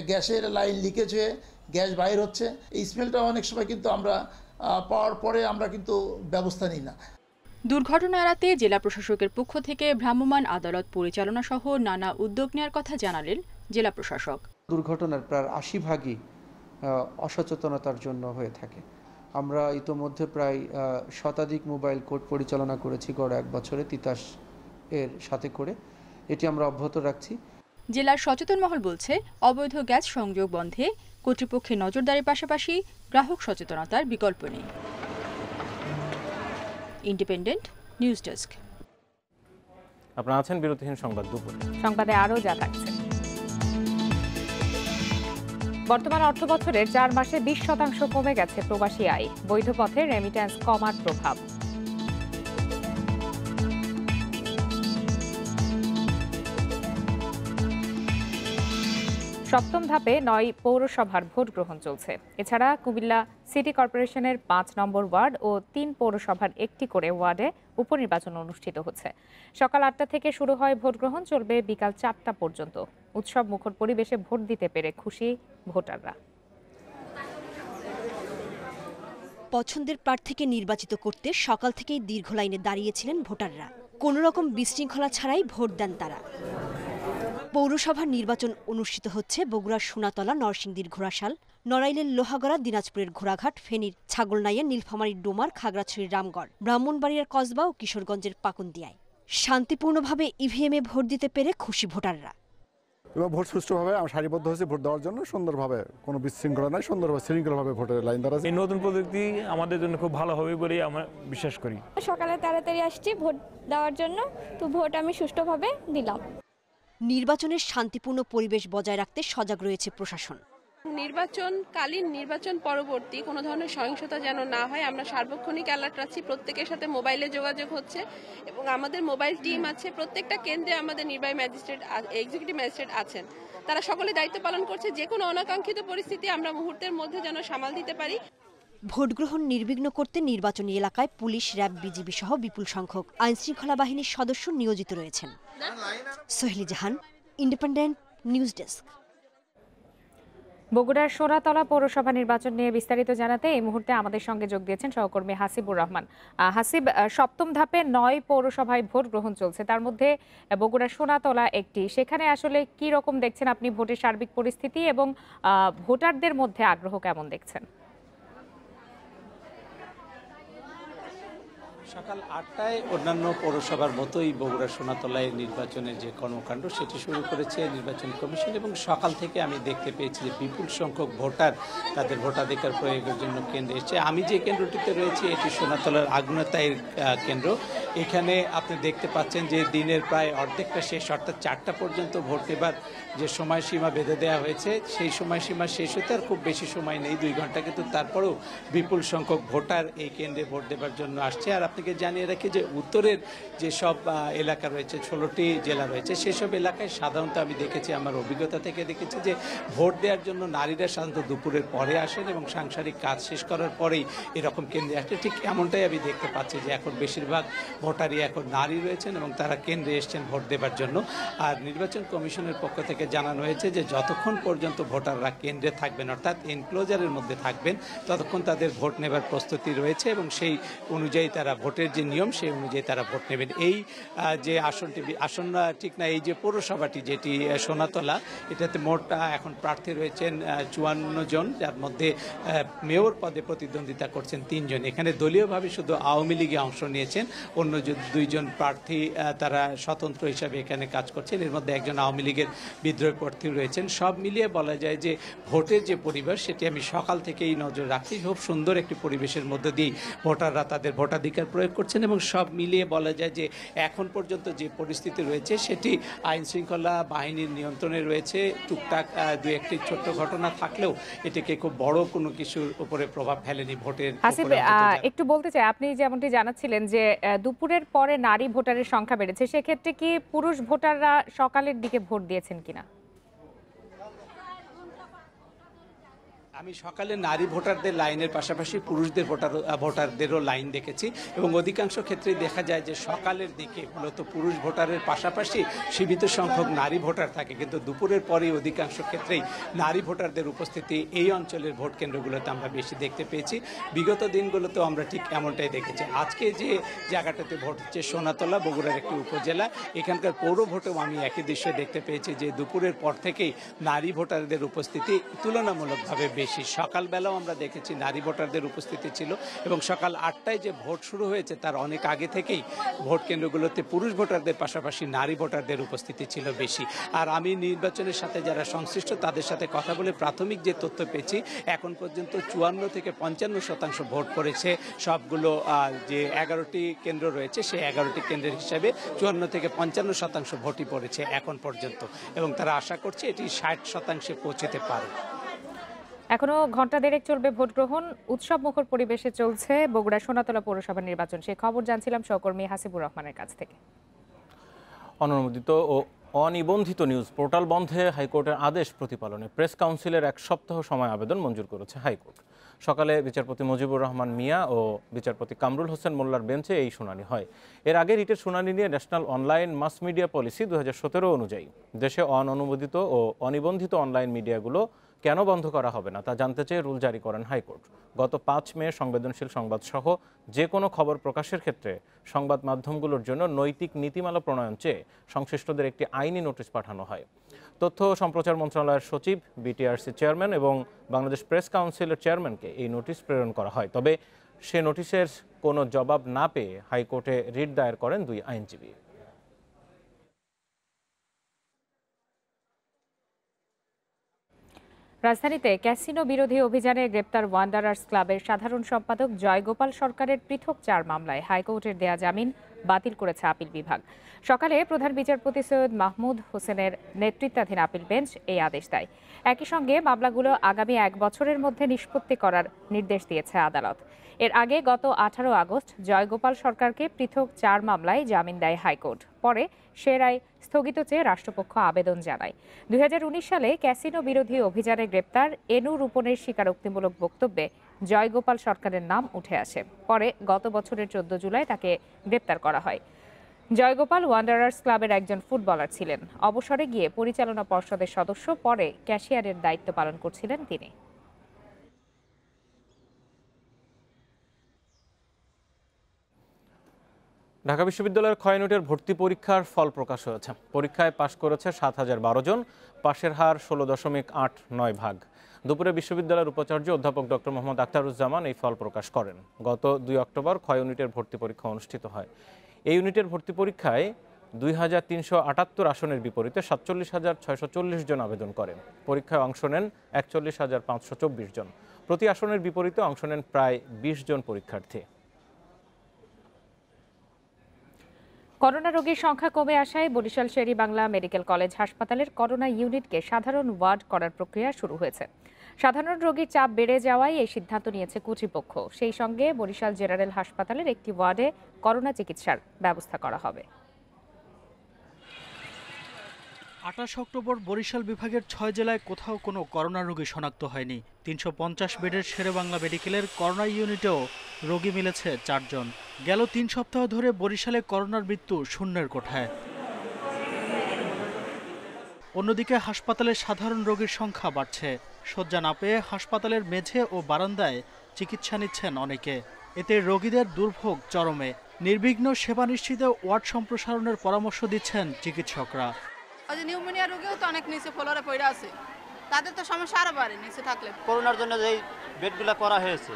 গ্যাসের লাইন লিকেজ হয়ে গ্যাস বাইর হচ্ছে। এই স্মেলটা অনেক সময় কিন্তু আমরা পাওয়ার পরে আমরা কিন্তু ব্যবস্থা নিই না। দুর্ঘটনা এড়াতে জেলা প্রশাসকের পক্ষ থেকে ভ্রাম্যমাণ আদালত পরিচালনা সহ নানা উদ্যোগ নেওয়ার কথা জানালেন জেলা প্রশাসক। দুর্ঘটনার প্রায় ৮০% অসচেতনতার জন্য হয়ে থাকে। আমরা ইতোমধ্যে প্রায় শতাধিক মোবাইল কোর্ট পরিচালনা করেছি গড় 1 বছরে তিতাস এর সাথে করে। এটি আমরা অব্যাহত রাখছি। জেলার সচেতন মহল বলছে, অবৈধ গ্যাস সংযোগ বন্ধে কর্তৃপক্ষের নজরদারির পাশাপাশি গ্রাহক সচেতনতার বিকল্প নেই। Independent news desk. আপনারা আছেন বিরতিহীন সংবাদ দুপুরে। সংবাদে আরও যা থাকছে। বর্তমান অর্থবছরের 4 মাসে 20% কমে গেছে প্রবাসী আয়। বৈধ পথে রেমিট্যান্স কমার প্রভাব। সপ্তম ধাপে 9 পৌরসভার ভোট গ্রহণ চলছে। এছাড়া কুমিল্লা সিটি কর্পোরেশনের 5 নম্বর ওয়ার্ড ও 3 পৌরসভার একটি করে ওয়ার্ডে উপনির্বাচন অনুষ্ঠিত হচ্ছে। সকাল 8টা থেকে শুরু হয় ভোট গ্রহণ, চলবে বিকাল 4টা পর্যন্ত। উৎসব মুখর পরিবেশে ভোট দিতে পেরে খুশি ভোটাররা। পছন্দের প্রার্থীকে নির্বাচিত করতে সকাল থেকেই দীর্ঘ লাইনে দাঁড়িয়েছিলেন ভোটাররা। কোনো রকম বিশৃঙ্খলা ছাড়াই ভোট দেন তারা। পৌরসভার নির্বাচন অনুষ্ঠিত হচ্ছে বগুড়ার সোনাতলা, নরসিংদীর ঘোড়াশাল, নড়াইলের লোহাগড়া, দিনাজপুরের ঘোড়াঘাট, ফেনীর ছাগলনাইয়া, নীলফামারীর ডোমার, খাগড়াছড়ির রামগড়, ব্রাহ্মণবাড়িয়ার কসবা ও কিশোরগঞ্জের পাকুন্দিয়ায়। শান্তিপূর্ণভাবে ইভিএমে ভোট দিতে পেরে খুশি ভোটাররা। এবং ভোট সুষ্ঠুভাবে আমরা সারিবদ্ধ হয়েছে ভোট দেওয়ার জন্য, সুন্দরভাবে কোনো বিশৃঙ্খলা নাই, সুন্দরভাবে শৃঙ্খলভাবে ভোটের লাইন দ্বারা। এই নতুন প্রযুক্তি আমাদের জন্য খুব ভালো হবে বলে আমরা বিশ্বাস করি। সকালে তাড়াতাড়ি আসছি ভোট দেওয়ার জন্য, তো ভোট আমি সুষ্ঠুভাবে দিলাম। নির্বাচনের শান্তিপূর্ণ পরিবেশ বজায় রাখতে সজাগ রয়েছে প্রশাসন। নির্বাচনকালীন, নির্বাচন পরবর্তী কোনো ধরনের সহিংসতা যেন না হয়, আমরা সার্বক্ষণিক অ্যালার্ট রাখছি। প্রত্যেকের সাথে মোবাইলে যোগাযোগ হচ্ছে এবং আমাদের মোবাইল টিম আছে। প্রত্যেকটা কেন্দ্রে আমাদের নির্বাহী ম্যাজিস্ট্রেট, এক্সিকিউটিভ ম্যাজিস্ট্রেট আছেন। তারা সকলে দায়িত্ব পালন করছে। যে কোনো অনাকাঙ্ক্ষিত পরিস্থিতি আমরা মুহূর্তের মধ্যে যেন সামাল দিতে পারি। ভোট গ্রহণ নির্বিঘ্ন করতে নির্বাচনী এলাকায় পুলিশ, র্যাব, বিজিবি সহ বিপুল সংখ্যক আইনশৃঙ্খলা বাহিনীর সদস্য নিয়োজিত রয়েছেন। সোহেলি জাহান, ইন্ডিপেন্ডেন্ট নিউজ ডেস্ক। বগুড়ার সোনাতলা পৌরসভা নির্বাচন নিয়ে বিস্তারিত জানাতে এই মুহূর্তে আমাদের সঙ্গে যোগ দিয়েছেন সহকর্মী হাসিবুর রহমান। হাসিব, সপ্তম ধাপে 9 পৌরসভায় ভোট গ্রহণ চলছে, তার মধ্যে বগুড়ার সোনাতলা একটি। সেখানে আসলে কি রকম দেখছেন আপনি ভোটের সার্বিক পরিস্থিতি এবং ভোটারদের মধ্যে আগ্রহ কেমন দেখছেন? সকাল 8টায় অন্যান্য পৌরসভার মতোই বগুড়া সোনাতলায় নির্বাচনের যে কর্মকাণ্ড সেটি শুরু করেছে নির্বাচন কমিশন, এবং সকাল থেকে আমি দেখতে পেয়েছি যে বিপুল সংখ্যক ভোটার তাদের ভোটাধিকার প্রয়োগের জন্য কেন্দ্রে এসেছে। আমি যে কেন্দ্রটিতে রয়েছি এটি সোনাতলার আগুনাতাইয়ের কেন্দ্র। এখানে আপনি দেখতে পাচ্ছেন যে দিনের প্রায় অর্ধেকটা শেষ, অর্থাৎ 4টা পর্যন্ত ভোট দেবার যে সময়সীমা বেঁধে দেওয়া হয়েছে সেই সময়সীমা শেষ হতে আর খুব বেশি সময় নেই, 2 ঘন্টা, কিন্তু তারপরেও বিপুল সংখ্যক ভোটার এই কেন্দ্রে ভোট দেবার জন্য আসছে। আর আপনাকে জানিয়ে রাখি যে উত্তরের যেসব এলাকা রয়েছে, 16টি জেলা রয়েছে, সেসব এলাকায় সাধারণত আমি দেখেছি, আমার অভিজ্ঞতা থেকে দেখেছি যে ভোট দেওয়ার জন্য নারীরা সাধারণত দুপুরের পরে আসেন এবং সাংসারিক কাজ শেষ করার পরেই এরকম কেন্দ্রে আসে। ঠিক এমনটাই আমি দেখতে পাচ্ছি যে এখন বেশিরভাগ ভোটারই এখন নারী রয়েছেন এবং তারা কেন্দ্রে এসছেন ভোট দেবার জন্য। আর নির্বাচন কমিশনের পক্ষ থেকে জানানো হয়েছে যে যতক্ষণ পর্যন্ত ভোটাররা কেন্দ্রে থাকবেন, অর্থাৎ এনক্লোজারের মধ্যে থাকবেন, ততক্ষণ তাদের ভোট নেবার প্রস্তুতি রয়েছে এবং সেই অনুযায়ী তারা ভোটের যে নিয়ম সেই অনুযায়ী তারা ভোট নেবেন। এই যে আসন ঠিক না, এই যে পৌরসভাটি যেটি সোনাতলা, এটাতে মোট এখন প্রার্থী রয়েছেন 54 জন, যার মধ্যে মেয়র পদে প্রতিদ্বন্দ্বিতা করছেন 3 জন। এখানে দলীয়ভাবে শুধু আওয়ামী লীগে অংশ নিয়েছেন, অন্য 2 জন প্রার্থী তারা স্বতন্ত্র হিসাবে এখানে কাজ করছেন। এর মধ্যে একজন আওয়ামী লীগের বিদ্রোহী প্রার্থী রয়েছেন। সব মিলিয়ে বলা যায় যে ভোটের যে পরিবেশ সেটি আমি সকাল থেকেই নজর রাখছি। খুব সুন্দর একটি পরিবেশের মধ্যে দিয়ে ভোটাররা তাদের ভোটাধিকার প্রয়োগ করছেন এবং সব মিলিয়ে বলা যায় যে এখন পর্যন্ত যে পরিস্থিতি রয়েছে সেটি আইন শৃঙ্খলা বাহিনীর নিয়ন্ত্রণে রয়েছে। টুকটাক 2-1টি ছোট্ট ঘটনা থাকলেও এটাকে খুব বড় কোনো কিছুর উপরে প্রভাব ফেলেনি ভোটের। হাসিব, একটু বলতে চাই, আপনি যেমনটি জানাচ্ছিলেন যে দুপুরের পরে নারী ভোটারের সংখ্যা বেড়েছে, সেক্ষেত্রে কি পুরুষ ভোটাররা সকালের দিকে ভোট দিয়েছেন কিনা? আমি সকালে নারী ভোটারদের লাইনের পাশাপাশি পুরুষদের ভোটারদেরও লাইন দেখেছি এবং অধিকাংশ ক্ষেত্রেই দেখা যায় যে সকালের দিকে মূলত পুরুষ ভোটারের পাশাপাশি সীমিত সংখ্যক নারী ভোটার থাকে, কিন্তু দুপুরের পরেই অধিকাংশ ক্ষেত্রেই নারী ভোটারদের উপস্থিতি এই অঞ্চলের ভোট কেন্দ্রগুলোতে আমরা বেশি দেখতে পেয়েছি। বিগত দিনগুলোতেও আমরা ঠিক এমনটাই দেখেছি। আজকে যে জায়গাটাতে ভোট হচ্ছে সোনাতলা, বগুড়ার একটি উপজেলা, এখানকার পৌর ভোটেও আমি একই দৃশ্য দেখতে পেয়েছি যে দুপুরের পর থেকেই নারী ভোটারদের উপস্থিতি তুলনামূলকভাবে বেশি। সকালবেলাও আমরা দেখেছি নারী ভোটারদের উপস্থিতি ছিল এবং সকাল 8টায় যে ভোট শুরু হয়েছে তার অনেক আগে থেকেই ভোট কেন্দ্রগুলোতে পুরুষ ভোটারদের পাশাপাশি নারী ভোটারদের উপস্থিতি ছিল বেশি। আর আমি নির্বাচনের সাথে যারা সংশ্লিষ্ট তাদের সাথে কথা বলে প্রাথমিক যে তথ্য পেয়েছি, এখন পর্যন্ত 54 থেকে 55% ভোট পড়েছে সবগুলো যে 11টি কেন্দ্র রয়েছে সেই 11টি কেন্দ্রের হিসাবে 54 থেকে 55% ভোটই পড়েছে এখন পর্যন্ত এবং তারা আশা করছে এটি 60% পৌঁছতে পারে। এখনো ঘন্টা দেড়েক চলবে ভোট গ্রহণ। উৎসব মুখর পরিবেশে চলছে বগুড়া সোনাতলা পৌরসভা নির্বাচন। সেই খবর জানছিলাম সহকর্মী হাসিবুর রহমানের কাছ থেকে। অনুমোদিত ও অনিবন্ধিত নিউজ পোর্টাল বন্ধে হাইকোর্টের আদেশ প্রতিপালনে প্রেস কাউন্সিলের 1 সপ্তাহ সময় আবেদন মঞ্জুর করেছে হাইকোর্ট। সকালে বিচারপতি মুজিবুর রহমান মিয়া ও বিচারপতি কামরুল হোসেন মোল্লার বেঞ্চে এই শুনানি হয়। এর আগে রিটের শুনানি নিয়ে national online mass media policy 2017 অনুযায়ী দেশে অননুমোদিত ও অনিবন্ধিত অনলাইন মিডিয়াগুলো কেন বন্ধ করা হবে না তা জানতে চেয়ে রুল জারি করেন হাইকোর্ট। গত 5 মে সংবেদনশীল সংবাদ সহ যে কোনো খবর প্রকাশের ক্ষেত্রে সংবাদ মাধ্যমগুলোর জন্য নৈতিক নীতিমালা প্রণয়ন চেয়ে সংশ্লিষ্টদের একটি আইনি নোটিশ পাঠানো হয়। তথ্য ও সম্প্রচার মন্ত্রণালয়ের সচিব, বিটিআরসি চেয়ারম্যান এবং বাংলাদেশ প্রেস কাউন্সিলের চেয়ারম্যানকে এই নোটিশ প্রেরণ করা হয়। তবে সে নোটিশের কোনো জবাব না পেয়ে হাইকোর্টে রিট দায়ের করেন 2 আইনজীবী। রাজধানীতে ক্যাসিনো বিরোধী অভিযানে গ্রেপ্তার ওয়ান্ডারার্স ক্লাবের সাধারণ সম্পাদক জয়গোপাল সরকারের পৃথক 4 মামলায় হাইকোর্টের দেয়া জামিন বাতিল করেছে আপিল বিভাগ। সকালে প্রধান বিচারপতি সৈয়দ মাহমুদ হোসেনের নেতৃত্বাধীন আপিল বেঞ্চ এই আদেশ দেয়। একই সঙ্গে মামলাগুলো আগামী 1 বছরের মধ্যে নিষ্পত্তি করার নির্দেশ দিয়েছে আদালত। এর আগে গত 18 আগস্ট জয়গোপাল সরকারকে পৃথক 4 মামলায় জামিন দেয় হাইকোর্ট। পরে সে রায় স্থগিত চেয়ে রাষ্ট্রপক্ষ আবেদন জানায়। 2019 সালে ক্যাসিনো বিরোধী অভিযানে গ্রেপ্তার এনু রূপনের স্বীকারোক্তিমূলক বক্তব্যে জয়গোপাল সরকারের নাম উঠে আসে। পরে গত বছরের 14 জুলাই তাকে গ্রেপ্তার করা হয়। জয়গোপাল ওয়ান্ডারার্স ক্লাবের একজন ফুটবলার ছিলেন। অবসরে গিয়ে পরিচালনা পর্ষদের সদস্য, পরে ক্যাশিয়ারের দায়িত্ব পালন করছিলেন তিনি। ঢাকা বিশ্ববিদ্যালয়ের ক্ষয় নোটের ভর্তি পরীক্ষার ফল প্রকাশ হয়েছে। পরীক্ষায় পাশ করেছে 7012 জন, পাশের হার 16.89%। দুপুরে বিশ্ববিদ্যালয়ের উপাচার্য অধ্যাপক ডক্টর মোহাম্মদ আখতারুজ্জামান এই ফল প্রকাশ করেন। গত 2 অক্টোবর ক্ষয় ইউনিটের ভর্তি পরীক্ষা অনুষ্ঠিত হয়। এই ইউনিটের ভর্তি পরীক্ষায় 2378 আসনের বিপরীতে 47,640 জন আবেদন করেন। পরীক্ষায় অংশ নেন 41,524 জন। প্রতি আসনের বিপরীতে অংশ নেন প্রায় 20 জন পরীক্ষার্থী। করোনা রোগীর সংখ্যা কমে আসায় বরিশাল শের-ই-বাংলা মেডিকেল কলেজ হাসপাতালের করোনা ইউনিটকে সাধারণ ওয়ার্ড করার প্রক্রিয়া শুরু হয়েছে। সাধারণ রোগীর চাপ বেড়ে যাওয়ায় এই সিদ্ধান্ত নিয়েছে কর্তৃপক্ষ। সেই সঙ্গে বরিশাল জেনারেল হাসপাতালের একটি ওয়ার্ডে করোনা চিকিৎসার ব্যবস্থা করা হবে। 28 অক্টোবর বরিশাল বিভাগের 6 জেলায় কোথাও কোনো করোনা রোগী শনাক্ত হয়নি। 350 বেডের শেরেবাংলা মেডিকেলের করোনা ইউনিটেও রোগী মিলেছে 4 জন। গেল 3 সপ্তাহ ধরে বরিশালে করোনার মৃত্যু শূন্যের কোঠায়। অন্যদিকে হাসপাতালে সাধারণ রোগীর সংখ্যা বাড়ছে। শয্যা না পেয়ে হাসপাতালের মেঝে ও বারান্দায় চিকিৎসা নিচ্ছেন অনেকে। এতে রোগীদের দুর্ভোগ চরমে। নির্বিঘ্ন সেবা নিশ্চিতে ওয়ার্ড সম্প্রসারণের পরামর্শ দিচ্ছেন চিকিৎসকরা। নিউমোনিয়া রোগীও তো অনেক নিচে ফ্লোরে পড়ে আছে, তাদের তো সমস্যা আরো বাড়ে নিচে থাকলে। করোনার জন্য যেই বেডগুলো করা হয়েছে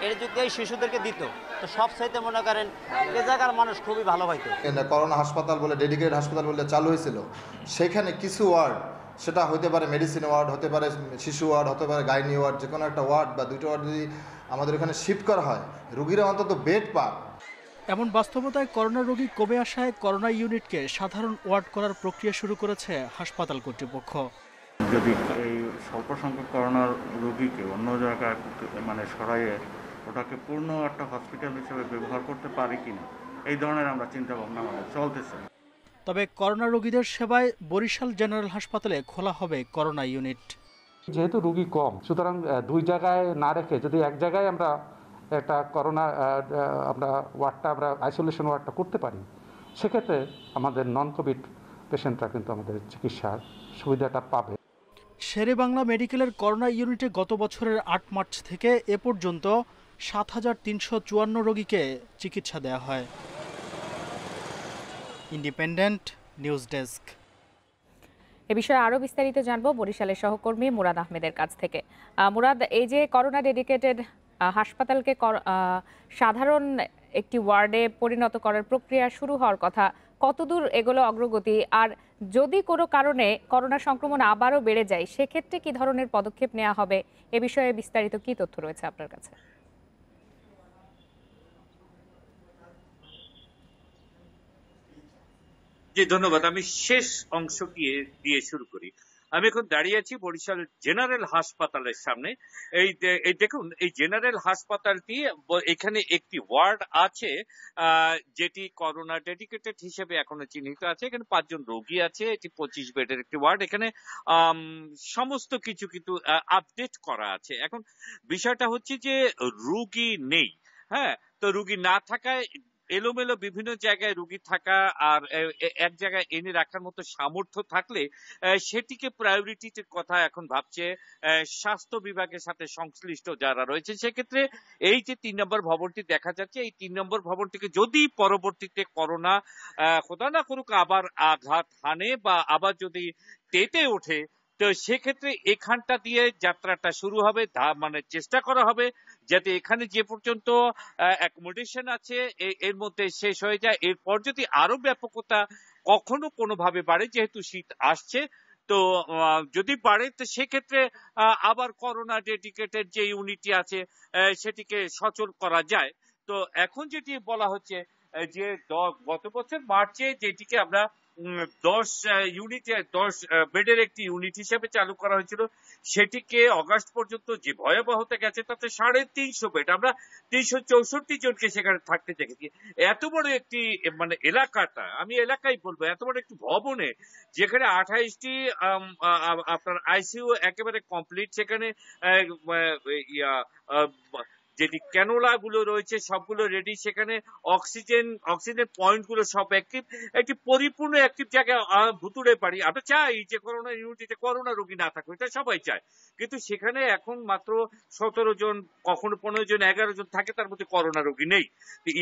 এর যদি এই শিশুদেরকে দিত তো সব চাইতে মনে করেন এ জায়গার মানুষ খুবই ভালো পাইতো। করোনা হাসপাতাল বলে ডেডিকেটেড হাসপাতাল বলে চালু হয়েছিল, সেখানে কিছু ওয়ার্ড, সেটা হতে পারে মেডিসিন ওয়ার্ড, হতে পারে শিশু ওয়ার্ড, হতে পারে গাইনি ওয়ার্ড, যে কোনো একটা ওয়ার্ড বা 2টা ওয়ার্ড যদি আমাদের এখানে শিফট করা হয়, রোগীরা অন্তত বেড পাক। এমন বাস্তবতায় করোনা রোগী কমে আসায় করোনা ইউনিটকে সাধারণ ওয়ার্ড করার প্রক্রিয়া শুরু করেছে হাসপাতাল কর্তৃপক্ষ। যদি এই স্বল্প সংখ্যক করোনা রোগীকে অন্য জায়গায় সরাইয়ে ওটাকে পূর্ণ একটা হসপিটাল হিসেবে ব্যবহার করতে পারি কিনা, এই ধরনের আমরা চিন্তা ভাবনা আমাদের চলতেছে। তবে করোনা রোগীদের সেবায় বরিশাল জেনারেল হাসপাতালে খোলা হবে করোনা ইউনিট। যেহেতু রুগী কম, সুতরাং দুই জায়গায় না রেখে যদি এক জায়গায় আমরা একটা করোনা আমরা আইসোলেশন ওয়ার্ডটা করতে পারি, সেক্ষেত্রে আমাদের নন কোভিড পেশেন্টরা কিন্তু আমাদের চিকিৎসার সুবিধাটা পাবে। শেরেবাংলা মেডিকেলের করোনা ইউনিটে গত বছরের ৮ মার্চ থেকে এ পর্যন্ত ৭,৩৫৪ রোগীকে চিকিৎসা দেওয়া হয়। Independent news desk. এ বিষয়ে আরও বিস্তারিত জানবো বরিশালের সহকর্মী মুরাদ আহমেদের কাছ থেকে। মুরাদ, এই যে করোনা ডেডিকেটেড হাসপাতালকে সাধারণ একটি ওয়ার্ডে পরিণত করার প্রক্রিয়া শুরু হওয়ার কথা, কতদূর এগুলো অগ্রগতি, আর যদি কোনো কারণে করোনা সংক্রমণ আবারও বেড়ে যায় সেক্ষেত্রে কি ধরনের পদক্ষেপ নেওয়া হবে, এ বিষয়ে বিস্তারিত কি তথ্য রয়েছে আপনার কাছে? জি ধন্যবাদ। আমি শেষ অংশ দিয়ে শুরু করি। আমি এখন দাঁড়িয়ে আছি বরিশাল জেনারেল হাসপাতালের সামনে। এই দেখুন, এই জেনারেল হাসপাতালটি, এখানে একটি ওয়ার্ড আছে যেটি করোনা ডেডিকেটেড হিসেবে এখনো চিহ্নিত আছে। এখানে 5 জন রোগী আছে। এটি 25 বেডের একটি ওয়ার্ড। এখানে সমস্ত কিছু কিন্তু আপডেট করা আছে। এখন বিষয়টা হচ্ছে যে রুগী নেই, হ্যাঁ, তো রুগী না থাকায় এলোমেলো বিভিন্ন জায়গায় রুগী থাকা আর এক জায়গায় এনে রাখার মতো সামর্থ্য থাকলে সেটিকে প্রায়োরিটির কথা এখন ভাবছে স্বাস্থ্য বিভাগের সাথে সংশ্লিষ্ট যারা রয়েছে। সেক্ষেত্রে এই যে 3 নম্বর ভবনটি দেখা যাচ্ছে, এই 3 নম্বর ভবনটিকে যদি পরবর্তীতে করোনা খোদা না করুক আবার আঘাত হানে বা আবার যদি তেতে ওঠে, তো সেক্ষেত্রে এখানটা দিয়ে যাত্রাটা শুরু হবে। মানে চেষ্টা করা হবে যাতে এখানে যে পর্যন্ত অ্যাকোমোডেশন আছে এর মধ্যে শেষ হয়ে যায়। এরপর যদি আরো ব্যাপকতা কখনো কোনোভাবে বাড়ে, যেহেতু শীত আসছে, তো যদি বাড়ে তো সেক্ষেত্রে আবার করোনা ডেডিকেটেড যে ইউনিটি আছে সেটিকে সচল করা যায়। তো এখন যেটি বলা হচ্ছে যে গত বছর মার্চে যেটিকে আমরা 10 ইউনিটে 10 বেডের একটি ইউনিট হিসেবে চালু করা হয়েছিল, সেটিকে অগাস্ট পর্যন্ত যে ভয়াবহতা গেছে তাতে 350 বেড, আমরা 364 জনকে সেখানে থাকতে দেখেছি। এত বড় একটি মানে এলাকাটা, আমি এলাকাই বলবো, এত বড় একটি ভবনে যেখানে 28টি আপনার আইসিইউ একেবারে কমপ্লিট, সেখানে যেটি ক্যানোলা গুলো রয়েছে সবগুলো রেডি, সেখানে অক্সিজেন পয়েন্ট গুলো সব অ্যাক্টিভ, একটি পরিপূর্ণ অ্যাক্টিভ জায়গায় ভুতুড়ে পারি। আমরা চাই যে করোনা ইউনিটিতে করোনা রোগী না থাকুক, এটা সবাই চায়, কিন্তু সেখানে এখন মাত্র 17 জন, কখনো 15 জন, 11 জন থাকে, তার মধ্যে করোনা রোগী নেই।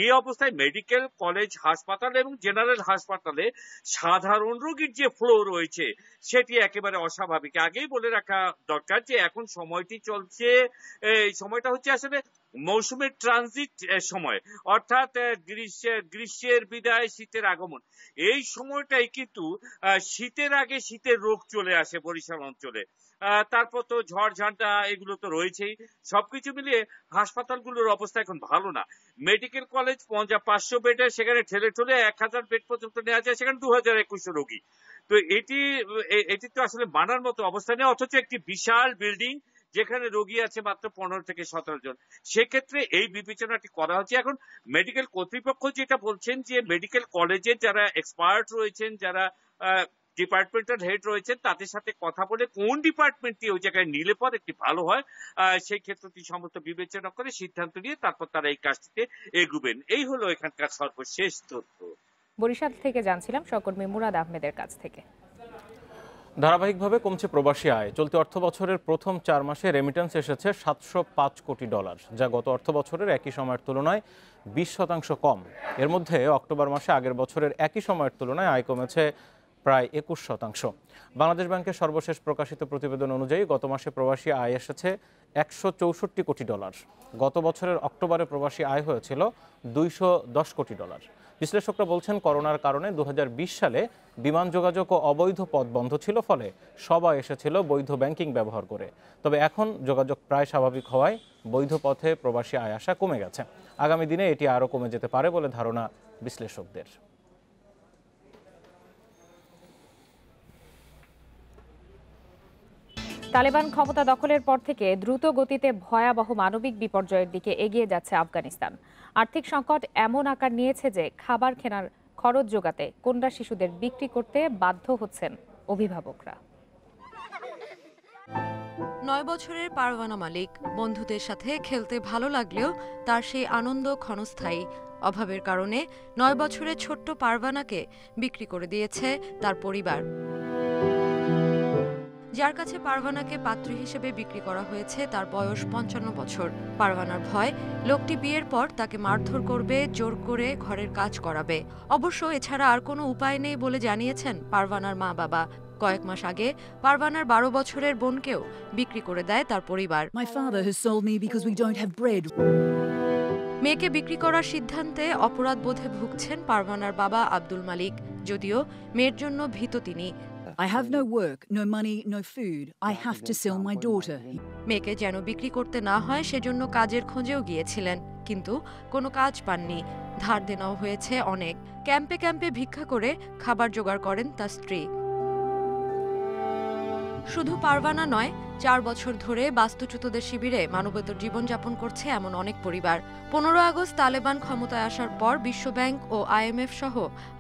এই অবস্থায় মেডিকেল কলেজ হাসপাতাল এবং জেনারেল হাসপাতালে সাধারণ রোগীর যে ফ্লো রয়েছে সেটি একেবারে অস্বাভাবিক। আগেই বলে রাখা দরকার যে এখন সময়টি চলছে, এই সময়টা হচ্ছে আসলে মৌসুমের ট্রানজিট সময়, অর্থাৎ গ্রীষ্মের বিদায়, শীতের আগমন। এই সময়টাই কিন্তু শীতের আগে শীতের রোগ চলে আসে বরিশাল অঞ্চলে। তারপর তো ঝড় ঝান্টা এগুলো তো রয়েছেই। সবকিছু মিলিয়ে হাসপাতালগুলোর অবস্থা এখন ভালো না। মেডিকেল কলেজ 500 বেডের, সেখানে ঠেলে ঠেলে 1000 বেড পর্যন্ত নেওয়া যায়, সেখানে 2021 রোগী। তো এটি তো আসলে মানার মতো অবস্থা নেই, অথচ একটি বিশাল বিল্ডিং যেখানে রোগী আছে মাত্র 15 থেকে 17 জন। সেক্ষেত্রে এই বিবেচনাটি করা হচ্ছে। এখন মেডিকেল কর্তৃপক্ষ যেটা বলছেন যে মেডিকেল কলেজের যারা এক্সপার্ট রয়েছেন, যারা ডিপার্টমেন্টাল হেড রয়েছেন, তাদের সাথে কথা বলে কোন ডিপার্টমেন্টটি ওই জায়গায় নিলে পর একটি ভালো হয়, সেই ক্ষেত্রটি সমস্ত বিবেচনা করে সিদ্ধান্ত নিয়ে তারপর তারা এই কাজটিতে এগুবেন। এই হলো এখানকার সর্বশেষ তথ্য। বরিশাল থেকে জানছিলাম সহকর্মী মুরাদ আহমেদের কাছ থেকে। ধারাবাহিকভাবে কমছে প্রবাসী আয়। চলতি অর্থ বছরের প্রথম 4 মাসে রেমিটেন্স এসেছে $705 কোটি, যা গত অর্থ বছরের একই সময়ের তুলনায় 20% কম। এর মধ্যে অক্টোবর মাসে আগের বছরের একই সময়ের তুলনায় আয় কমেছে প্রায় 21%। বাংলাদেশ ব্যাংকের সর্বশেষ প্রকাশিত প্রতিবেদন অনুযায়ী গত মাসে প্রবাসী আয় এসেছে $164 কোটি। গত বছরের অক্টোবরে প্রবাসী আয় হয়েছিল $210 কোটি। বিশ্লেষকরা বলছেন করোনার কারণে 2020 সালে বিমান যোগাযোগ ও অবৈধ পথ বন্ধ ছিল, ফলে সবাই এসেছিল বৈধ ব্যাংকিং ব্যবহার করে। তবে এখন যোগাযোগ প্রায় স্বাভাবিক হওয়ায় বৈধ পথে প্রবাসী আয় আসা কমে গেছে। আগামী দিনে এটি আরও কমে যেতে পারে বলে ধারণা বিশ্লেষকদের। তালেবান ক্ষমতা দখলের পর থেকে দ্রুত গতিতে ভয়াবহ মানবিক বিপর্যয়ের দিকে এগিয়ে যাচ্ছে আফগানিস্তান। আর্থিক সংকট এমন আকার নিয়েছে যে খাবার কেনার খরচ জোগাতে কন্যা শিশুদের বিক্রি করতে বাধ্য হচ্ছেন অভিভাবকরা। 9 বছরের পারওয়ানা মালিক বন্ধুদের সাথে খেলতে ভালো লাগলেও তার সেই আনন্দ ক্ষণস্থায়ী। অভাবের কারণে 9 বছরের ছোট্ট পারওয়ানাকে বিক্রি করে দিয়েছে তার পরিবার। যার কাছে পারওয়ানাকে পাত্রী হিসেবে বিক্রি করা হয়েছে তার বয়স 55 বছর। পারওয়ানার ভয়, লোকটি বিয়ের পর তাকে মারধর করবে, জোর করে ঘরের কাজ করাবে। অবশ্য এছাড়া আর কোনো উপায় নেই বলে জানিয়েছেন পারওয়ানার মা বাবা। কয়েক মাস আগে পারওয়ানার 12 বছরের বোনকেও বিক্রি করে দেয় তার পরিবার। মেয়েকে বিক্রি করার সিদ্ধান্তে অপরাধ বোধে ভুগছেন পারওয়ানার বাবা আব্দুল মালিক। যদিও মেয়ের জন্য ভীত তিনি। I have no work, no money, no food. I have to sell my daughter. মেয়েকে যেন বিক্রি করতে না হয় সেজন্য কাজের খোঁজেও গিয়েছিলেন, কিন্তু কোনো কাজ পাননি। ধার দেনাও হয়েছে অনেক। ক্যাম্পে ক্যাম্পে ভিক্ষা করে খাবার জোগাড় করেন তার স্ত্রী। শুধু পারওয়ানা নয়, 4 বছর ধরে বাস্তুচ্যুতদের শিবিরে মানবেতর জীবনযাপন করছে এমন অনেক পরিবার। 15 আগস্ট তালেবান ক্ষমতায় আসার পর বিশ্বব্যাংক ও IMF সহ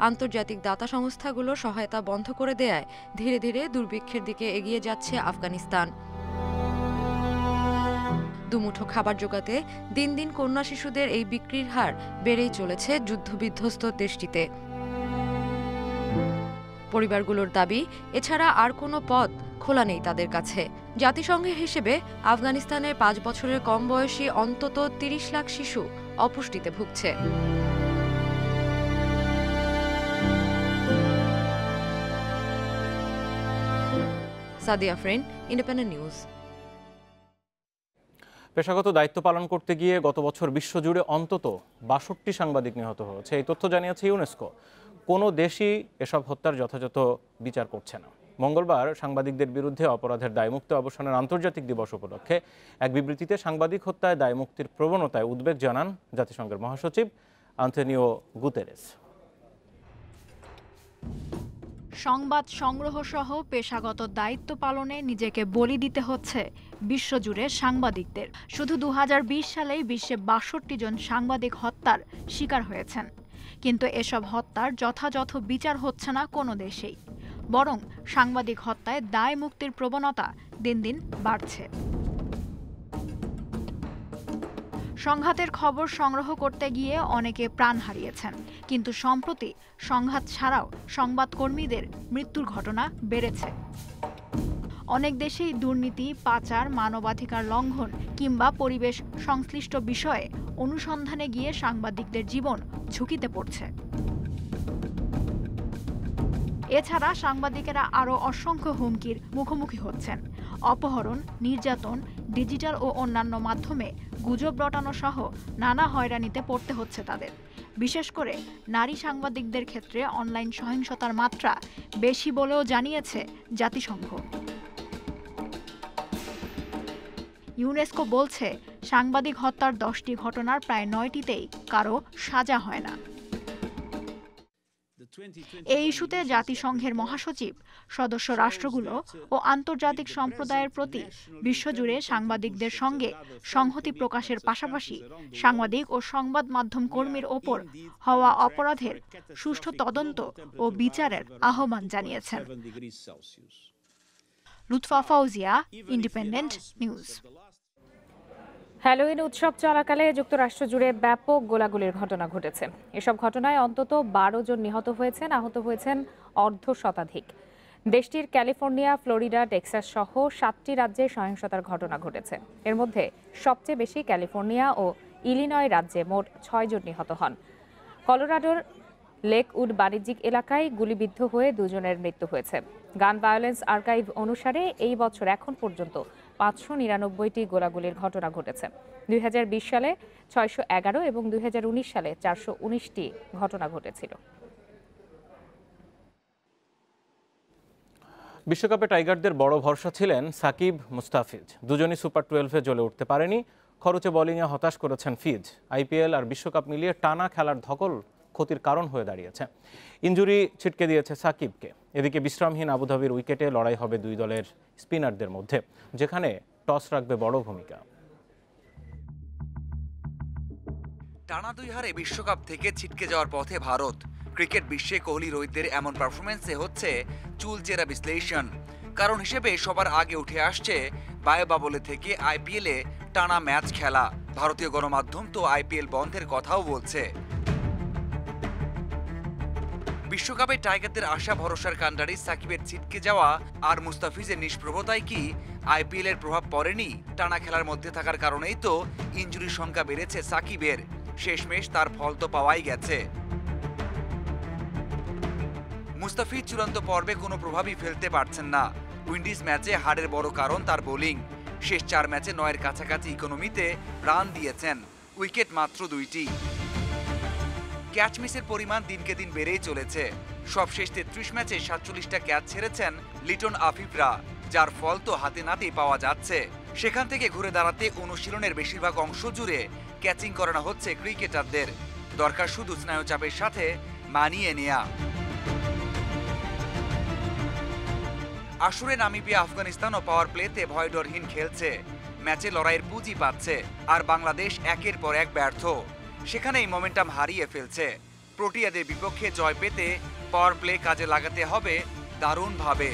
আন্তর্জাতিক দাতা সংস্থাগুলো সহায়তা বন্ধ করে দেয়ায় ধীরে ধীরে দুর্ভিক্ষের দিকে এগিয়ে যাচ্ছে আফগানিস্তান। দুমুঠো খাবার জোগাতে দিন দিন কন্যা শিশুদের এই বিক্রির হার বেড়েই চলেছে যুদ্ধবিধ্বস্ত দেশটিতে। পরিবারগুলোর দাবি, এছাড়া আর কোনো পথ খোলা নেই তাদের কাছে। জাতিসংঘের হিসেবে আফগানিস্তানের 5 বছরের কম বয়সী অন্তত 30 লাখ শিশু অপুষ্টিতে ভুগছে। সাদিয়া ফ্রেন, ইন্ডিপেন্ডেন্ট নিউজ। পেশাগত দায়িত্ব পালন করতে গিয়ে গত বছর বিশ্বজুড়ে অন্তত 62 সাংবাদিক নিহত হয়েছে। এই তথ্য জানিয়েছে ইউনেস্কো। কোনো দেশই এসব হত্যার যথাযথ বিচার করছে না। মঙ্গলবার সাংবাদিকদের বিরুদ্ধে অপরাধের দায়মুক্তি অবসানের আন্তর্জাতিক দিবস উপলক্ষে এক বিবৃতিতে সাংবাদিক হত্যায় দায়মুক্তির প্রবণতায় উদ্বেগ জানান জাতিসংঘের মহাসচিব আন্তোনিও গুতেরেস। সংবাদ সংগ্রহ সহ পেশাগত দায়িত্ব পালনে নিজেকে বলি দিতে হচ্ছে বিশ্বজুড়ে সাংবাদিকদের। শুধু 2020 সালেই বিশ্বে 62 জন সাংবাদিক হত্যার শিকার হয়েছেন। কিন্তু এসব হত্যার যথাযথ বিচার হচ্ছে না কোনো দেশেই, বরং সাংবাদিক হত্যায় দায় মুক্তির প্রবণতা দিন দিন বাড়ছে। সংঘাতের খবর সংগ্রহ করতে গিয়ে অনেকে প্রাণ হারিয়েছেন, কিন্তু সম্প্রতি সংঘাত ছাড়াও সংবাদকর্মীদের মৃত্যুর ঘটনা বেড়েছে। অনেক দেশেই দুর্নীতি, পাচার, মানবাধিকার লঙ্ঘন কিংবা পরিবেশ সংশ্লিষ্ট বিষয়ে অনুসন্ধানে গিয়ে সাংবাদিকদের জীবন ঝুঁকিতে পড়ছে। এছাড়া সাংবাদিকেরা আরও অসংখ্য হুমকির মুখোমুখি হচ্ছেন। অপহরণ, নির্যাতন, ডিজিটাল ও অন্যান্য মাধ্যমে গুজব রটানো সহ নানা হয়রানিতে পড়তে হচ্ছে তাদের। বিশেষ করে নারী সাংবাদিকদের ক্ষেত্রে অনলাইন সহিংসতার মাত্রা বেশি বলেও জানিয়েছে জাতিসংঘ। ইউনেস্কো বলছে, সাংবাদিক হত্যার 10টি ঘটনার প্রায় 9টিতেই কারো সাজা হয় না। এই ইস্যুতে জাতিসংঘের মহাসচিব সদস্য রাষ্ট্রগুলো ও আন্তর্জাতিক সম্প্রদায়ের প্রতি বিশ্বজুড়ে সাংবাদিকদের সঙ্গে সংহতি প্রকাশের পাশাপাশি সাংবাদিক ও সংবাদ মাধ্যম কর্মীর ওপর হওয়া অপরাধের সুষ্ঠু তদন্ত ও বিচারের আহ্বান জানিয়েছেন। Lutfa Fauzia, independent news. Halloween উৎসব চলাকালে যুক্তরাষ্ট্র জুড়ে ব্যাপক গোলাগুলির ঘটনা ঘটেছে। এসব ঘটনায় অন্তত 12 জন নিহত হয়েছেন, আহত হয়েছেন অর্ধশতাধিক। দেশটির ক্যালিফোর্নিয়া, ফ্লোরিডা, টেক্সাস সহ 7টি রাজ্যে সহিংসতার ঘটনা ঘটেছে। এর মধ্যে সবচেয়ে বেশি ক্যালিফোর্নিয়া ও ইলিনয় রাজ্যে মোট 6 জন নিহত হন। কলোরাডোর লেকউড বাণিজ্যিক এলাকায় গুলিবিদ্ধ হয়ে 2 জনের মৃত্যু হয়েছে। গান ভায়োলেন্স আর্কাইভ অনুসারে এই বছর এখন পর্যন্ত 599টি গোলাগুলির ঘটনা ঘটেছে। 2020 সালে 611 এবং 2019 সালে 419টি ঘটনা ঘটেছিল। বিশ্বকাপে টাইগারদের বড় ভরসা ছিলেন সাকিব, মুস্তাফিজ। দুজনই সুপার 12-এ জ্বলে উঠতে পারেনি। খরচে বোলিংয়ে হতাশ করেছেন ফিজ। IPL আর বিশ্বকাপ মিলিয়ে টানা খেলার ধকল ক্ষতির কারণ হয়ে দাঁড়িয়েছে। ইনজুরি ছিটকে দিয়েছে সাকিবকে। এদিকে বিশ্রামহীন আবুধাবির উইকেটে লড়াই হবে 2 দলের স্পিনারদের মধ্যে, যেখানে টস রাখবে বড় ভূমিকা। টানা 2 হারে বিশ্বকাপ থেকে ছিটকে যাওয়ার পথে ভারত। ক্রিকেট বিশ্বে কোহলি রোহিতদের এমন পারফরমেন্সে হচ্ছে চুলচেরা বিশ্লেষণ। কারণ হিসেবে সবার আগে উঠে আসছে বায়োবাবলে থেকে আইপিএলে টানা ম্যাচ খেলা। ভারতীয় গণমাধ্যম তো আইপিএল বন্ধের কথাও বলছে। বিশ্বকাপে টাইগারদের আশা ভরসার কাণ্ডারি সাকিবের ছিটকে যাওয়া আর মুস্তাফিজের নিষ্প্রভতায় কি আইপিএল এর প্রভাব পড়েনি? টানা খেলার মধ্যে থাকার কারণেই তো ইনজুরির সংখ্যা বেড়েছে সাকিবের। শেষমেশ তার ফল তো পাওয়াই গেছে। মুস্তাফিজ চূড়ান্ত পর্বে কোনো প্রভাবই ফেলতে পারছেন না। উইন্ডিজ ম্যাচে হারের বড় কারণ তার বোলিং। শেষ 4 ম্যাচে 9-এর কাছাকাছি ইকোনমিতে রান দিয়েছেন, উইকেট মাত্র 2টি। ক্যাচ মিসের পরিমাণ দিনকে দিন বেড়েই চলেছে। সবশেষ 33 ম্যাচে 47টা ক্যাচ ছেড়েছেন লিটন আফিফরা, যার ফল তো হাতে নাতেই পাওয়া যাচ্ছে। সেখান থেকে ঘুরে দাঁড়াতে অনুশীলনের বেশিরভাগ অংশ জুড়ে ক্যাচিং করানো হচ্ছে ক্রিকেটারদের। দরকার শুধু স্নায়ুচাপের সাথে মানিয়ে নেয়া। আসরে নামিবিয়া আফগানিস্তানও পাওয়ার প্লেতে ভয়ডরহীন খেলছে, ম্যাচে লড়াইয়ের পুঁজি পাচ্ছে। আর বাংলাদেশ একের পর এক ব্যর্থ, সেখানেই মোমেন্টাম হারিয়ে ফেলছে। প্রোটিয়াদের বিপক্ষে জয় পেতে পাওয়ার প্লে কাজে লাগাতে হবে দারুণভাবে।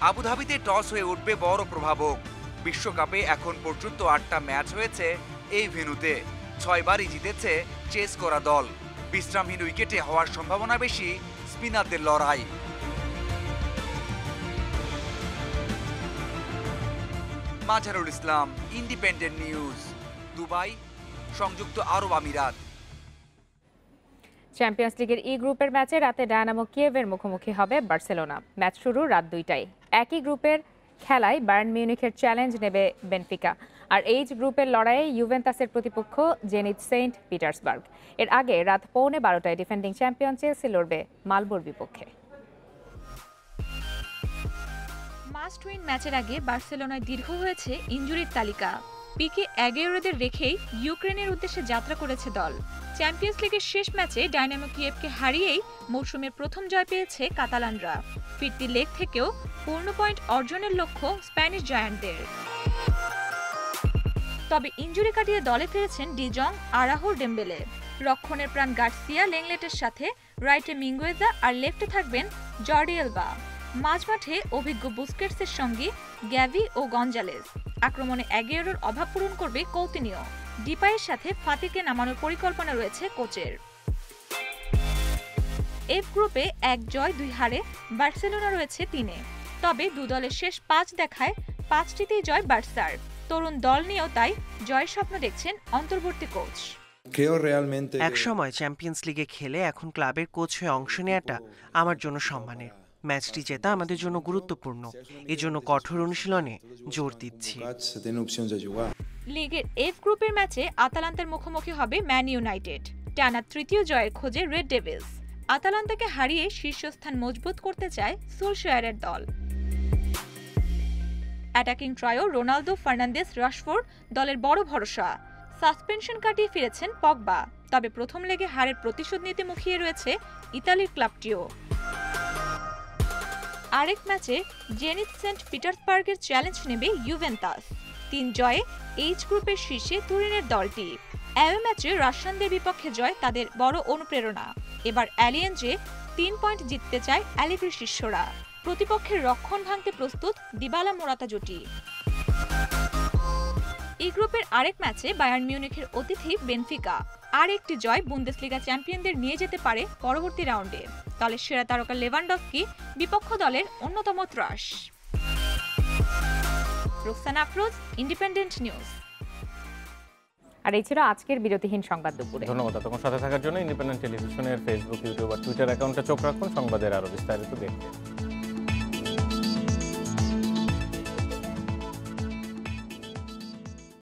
আবুধাবিতে টস হয়ে উঠবে বড় প্রভাবক। বিশ্বকাপে এখন পর্যন্ত 8টা ম্যাচ হয়েছে এই ভেন্যুতে, 6 বারই জিতেছে চেস করা দল। বিশ্রামহীন উইকেটে হওয়ার সম্ভাবনা বেশি স্পিনারদের লড়াই। Mazharul Islam, independent news, Dubai, সংযুক্ত আরব আমিরাত। চ্যাম্পিয়ন্স লিগের ই গ্রুপের ম্যাচে রাতে ডায়নামো কিয়েভের মুখোমুখি হবে বার্সেলোনা। ম্যাচ শুরু রাত 2টায়। একই গ্রুপের খেলায় বায়ার্ন মিউনিখের চ্যালেঞ্জ নেবে বেনফিকা। আর এইচ গ্রুপের লড়াইয়ে ইউভেন্টাসের প্রতিপক্ষ জেনিত সেন্ট পিটার্সবার্গ। এর আগে রাত 11:15টায় ডিফেন্ডিং চ্যাম্পিয়ন চেলসি লড়বে মালবোর বিপক্ষে। মাস্ট উইন ম্যাচের আগে বার্সেলোনায় দীর্ঘ হয়েছে ইনজুরির তালিকা। পিকে অ্যাগুয়েরোদের রেখেই ইউক্রেনের উদ্দেশ্যে যাত্রা করেছে দল। চ্যাম্পিয়ন্স লিগের শেষ ম্যাচে ডায়নামো কিয়েভকে হারিয়েই মৌসুমের প্রথম জয় পেয়েছে কাতালানরা। ফিরতি লেগ থেকেও পূর্ণ পয়েন্ট অর্জনের লক্ষ্য স্প্যানিশ জায়ান্টদের। তবে ইনজুরি কাটিয়ে দলে ফিরেছেন ডিজং, আরাহো, ডেম্বেলে। রক্ষণের প্রাণ গার্সিয়া লেংলেটের সাথে রাইটে মিঙ্গুয়েজা আর লেফটে থাকবেন জর্ডি এলবা। মাঝমাঠে অভিজ্ঞ বুস্কেটসের সঙ্গে গ্যাভি ও গঞ্জালেস। আক্রমণে অ্যাগুয়েরোর অভাব পূরণ করবে কৌতিনিও। ডিপাইয়ের সাথে ফাতিকে নামানোর পরিকল্পনা রয়েছে কোচের। এফ গ্রুপে 1 জয় 2 হারে বার্সেলোনা রয়েছে 3-এ। তবে দু দলের শেষ 5 দেখায় 5টিতেই জয় বার্সার। তরুণ দল নিয়েও তাই জয়ের স্বপ্ন দেখছেন অন্তর্বর্তী কোচ। একসময় চ্যাম্পিয়ন্স লিগে খেলে এখন ক্লাবের কোচ হয়ে অংশ নেওয়াটা আমার জন্য সম্মানের। ম্যাচটি জেতা আমাদের জন্য গুরুত্বপূর্ণ, এজন্য কঠোর অনুশীলনে জোর দিচ্ছি। লিগের এফ গ্রুপের ম্যাচে আতালান্তার মুখোমুখি হবে ম্যান ইউনাইটেড। টানা 3য় জয়ের খোঁজে রেড ডেভিলস। আতালান্তাকে হারিয়ে শীর্ষস্থান মজবুত করতে চায় সোলশায়ারের দল। Attacking trio Ronaldo, Fernandes, Rashford দলের বড় ভরসা। সাসপেনশন কাটিয়ে ফিরেছেন পগবা। তবে প্রথম লেগে হারের প্রতিশোধ নিতে মুখিয়ে রয়েছে ইতালির ক্লাবটিও। আরেক ম্যাচে জেনিত সেন্ট পিটার্সবার্গের চ্যালেঞ্জ নেবে ইউভেন্টাস। 3 জয়ে এইচ গ্রুপের শীর্ষে তুরিনের দলটি। অ্যাওয়ে ম্যাচে রাশিয়ানদের বিপক্ষে জয় তাদের বড় অনুপ্রেরণা। এবার অ্যালিয়েঞ্জে 3 পয়েন্ট জিততে চায় অ্যালেগ্রি শিষ্যরা। প্রতিপক্ষের রক্ষণ ভাঙতে প্রস্তুত দিবালা মোরাতা জুটি। এই গ্রুপের আরেক ম্যাচে বায়ার্ন মিউনিখের অতিথি বেনফিকা। আর একটি জয় বুন্দেসলিগা চ্যাম্পিয়নদের নিয়ে যেতে পারে পরবর্তী রাউন্ডে। দলের সেরা তারকা লেভানডস্কি বিপক্ষ দলের অন্যতম ত্রাস। Roksana Afroz, Independent News. আর এই ছিল আজকের বিরতিহীন সংবাদ দুপুরে। ধন্যবাদ তোমার সাথে থাকার জন্য। ইন্ডিপেন্ডেন্ট টেলিভিশনের ফেসবুক, ইউটিউব আর টুইটার অ্যাকাউন্টে চোখ রাখুন সংবাদের আরো বিস্তারিত দেখতে।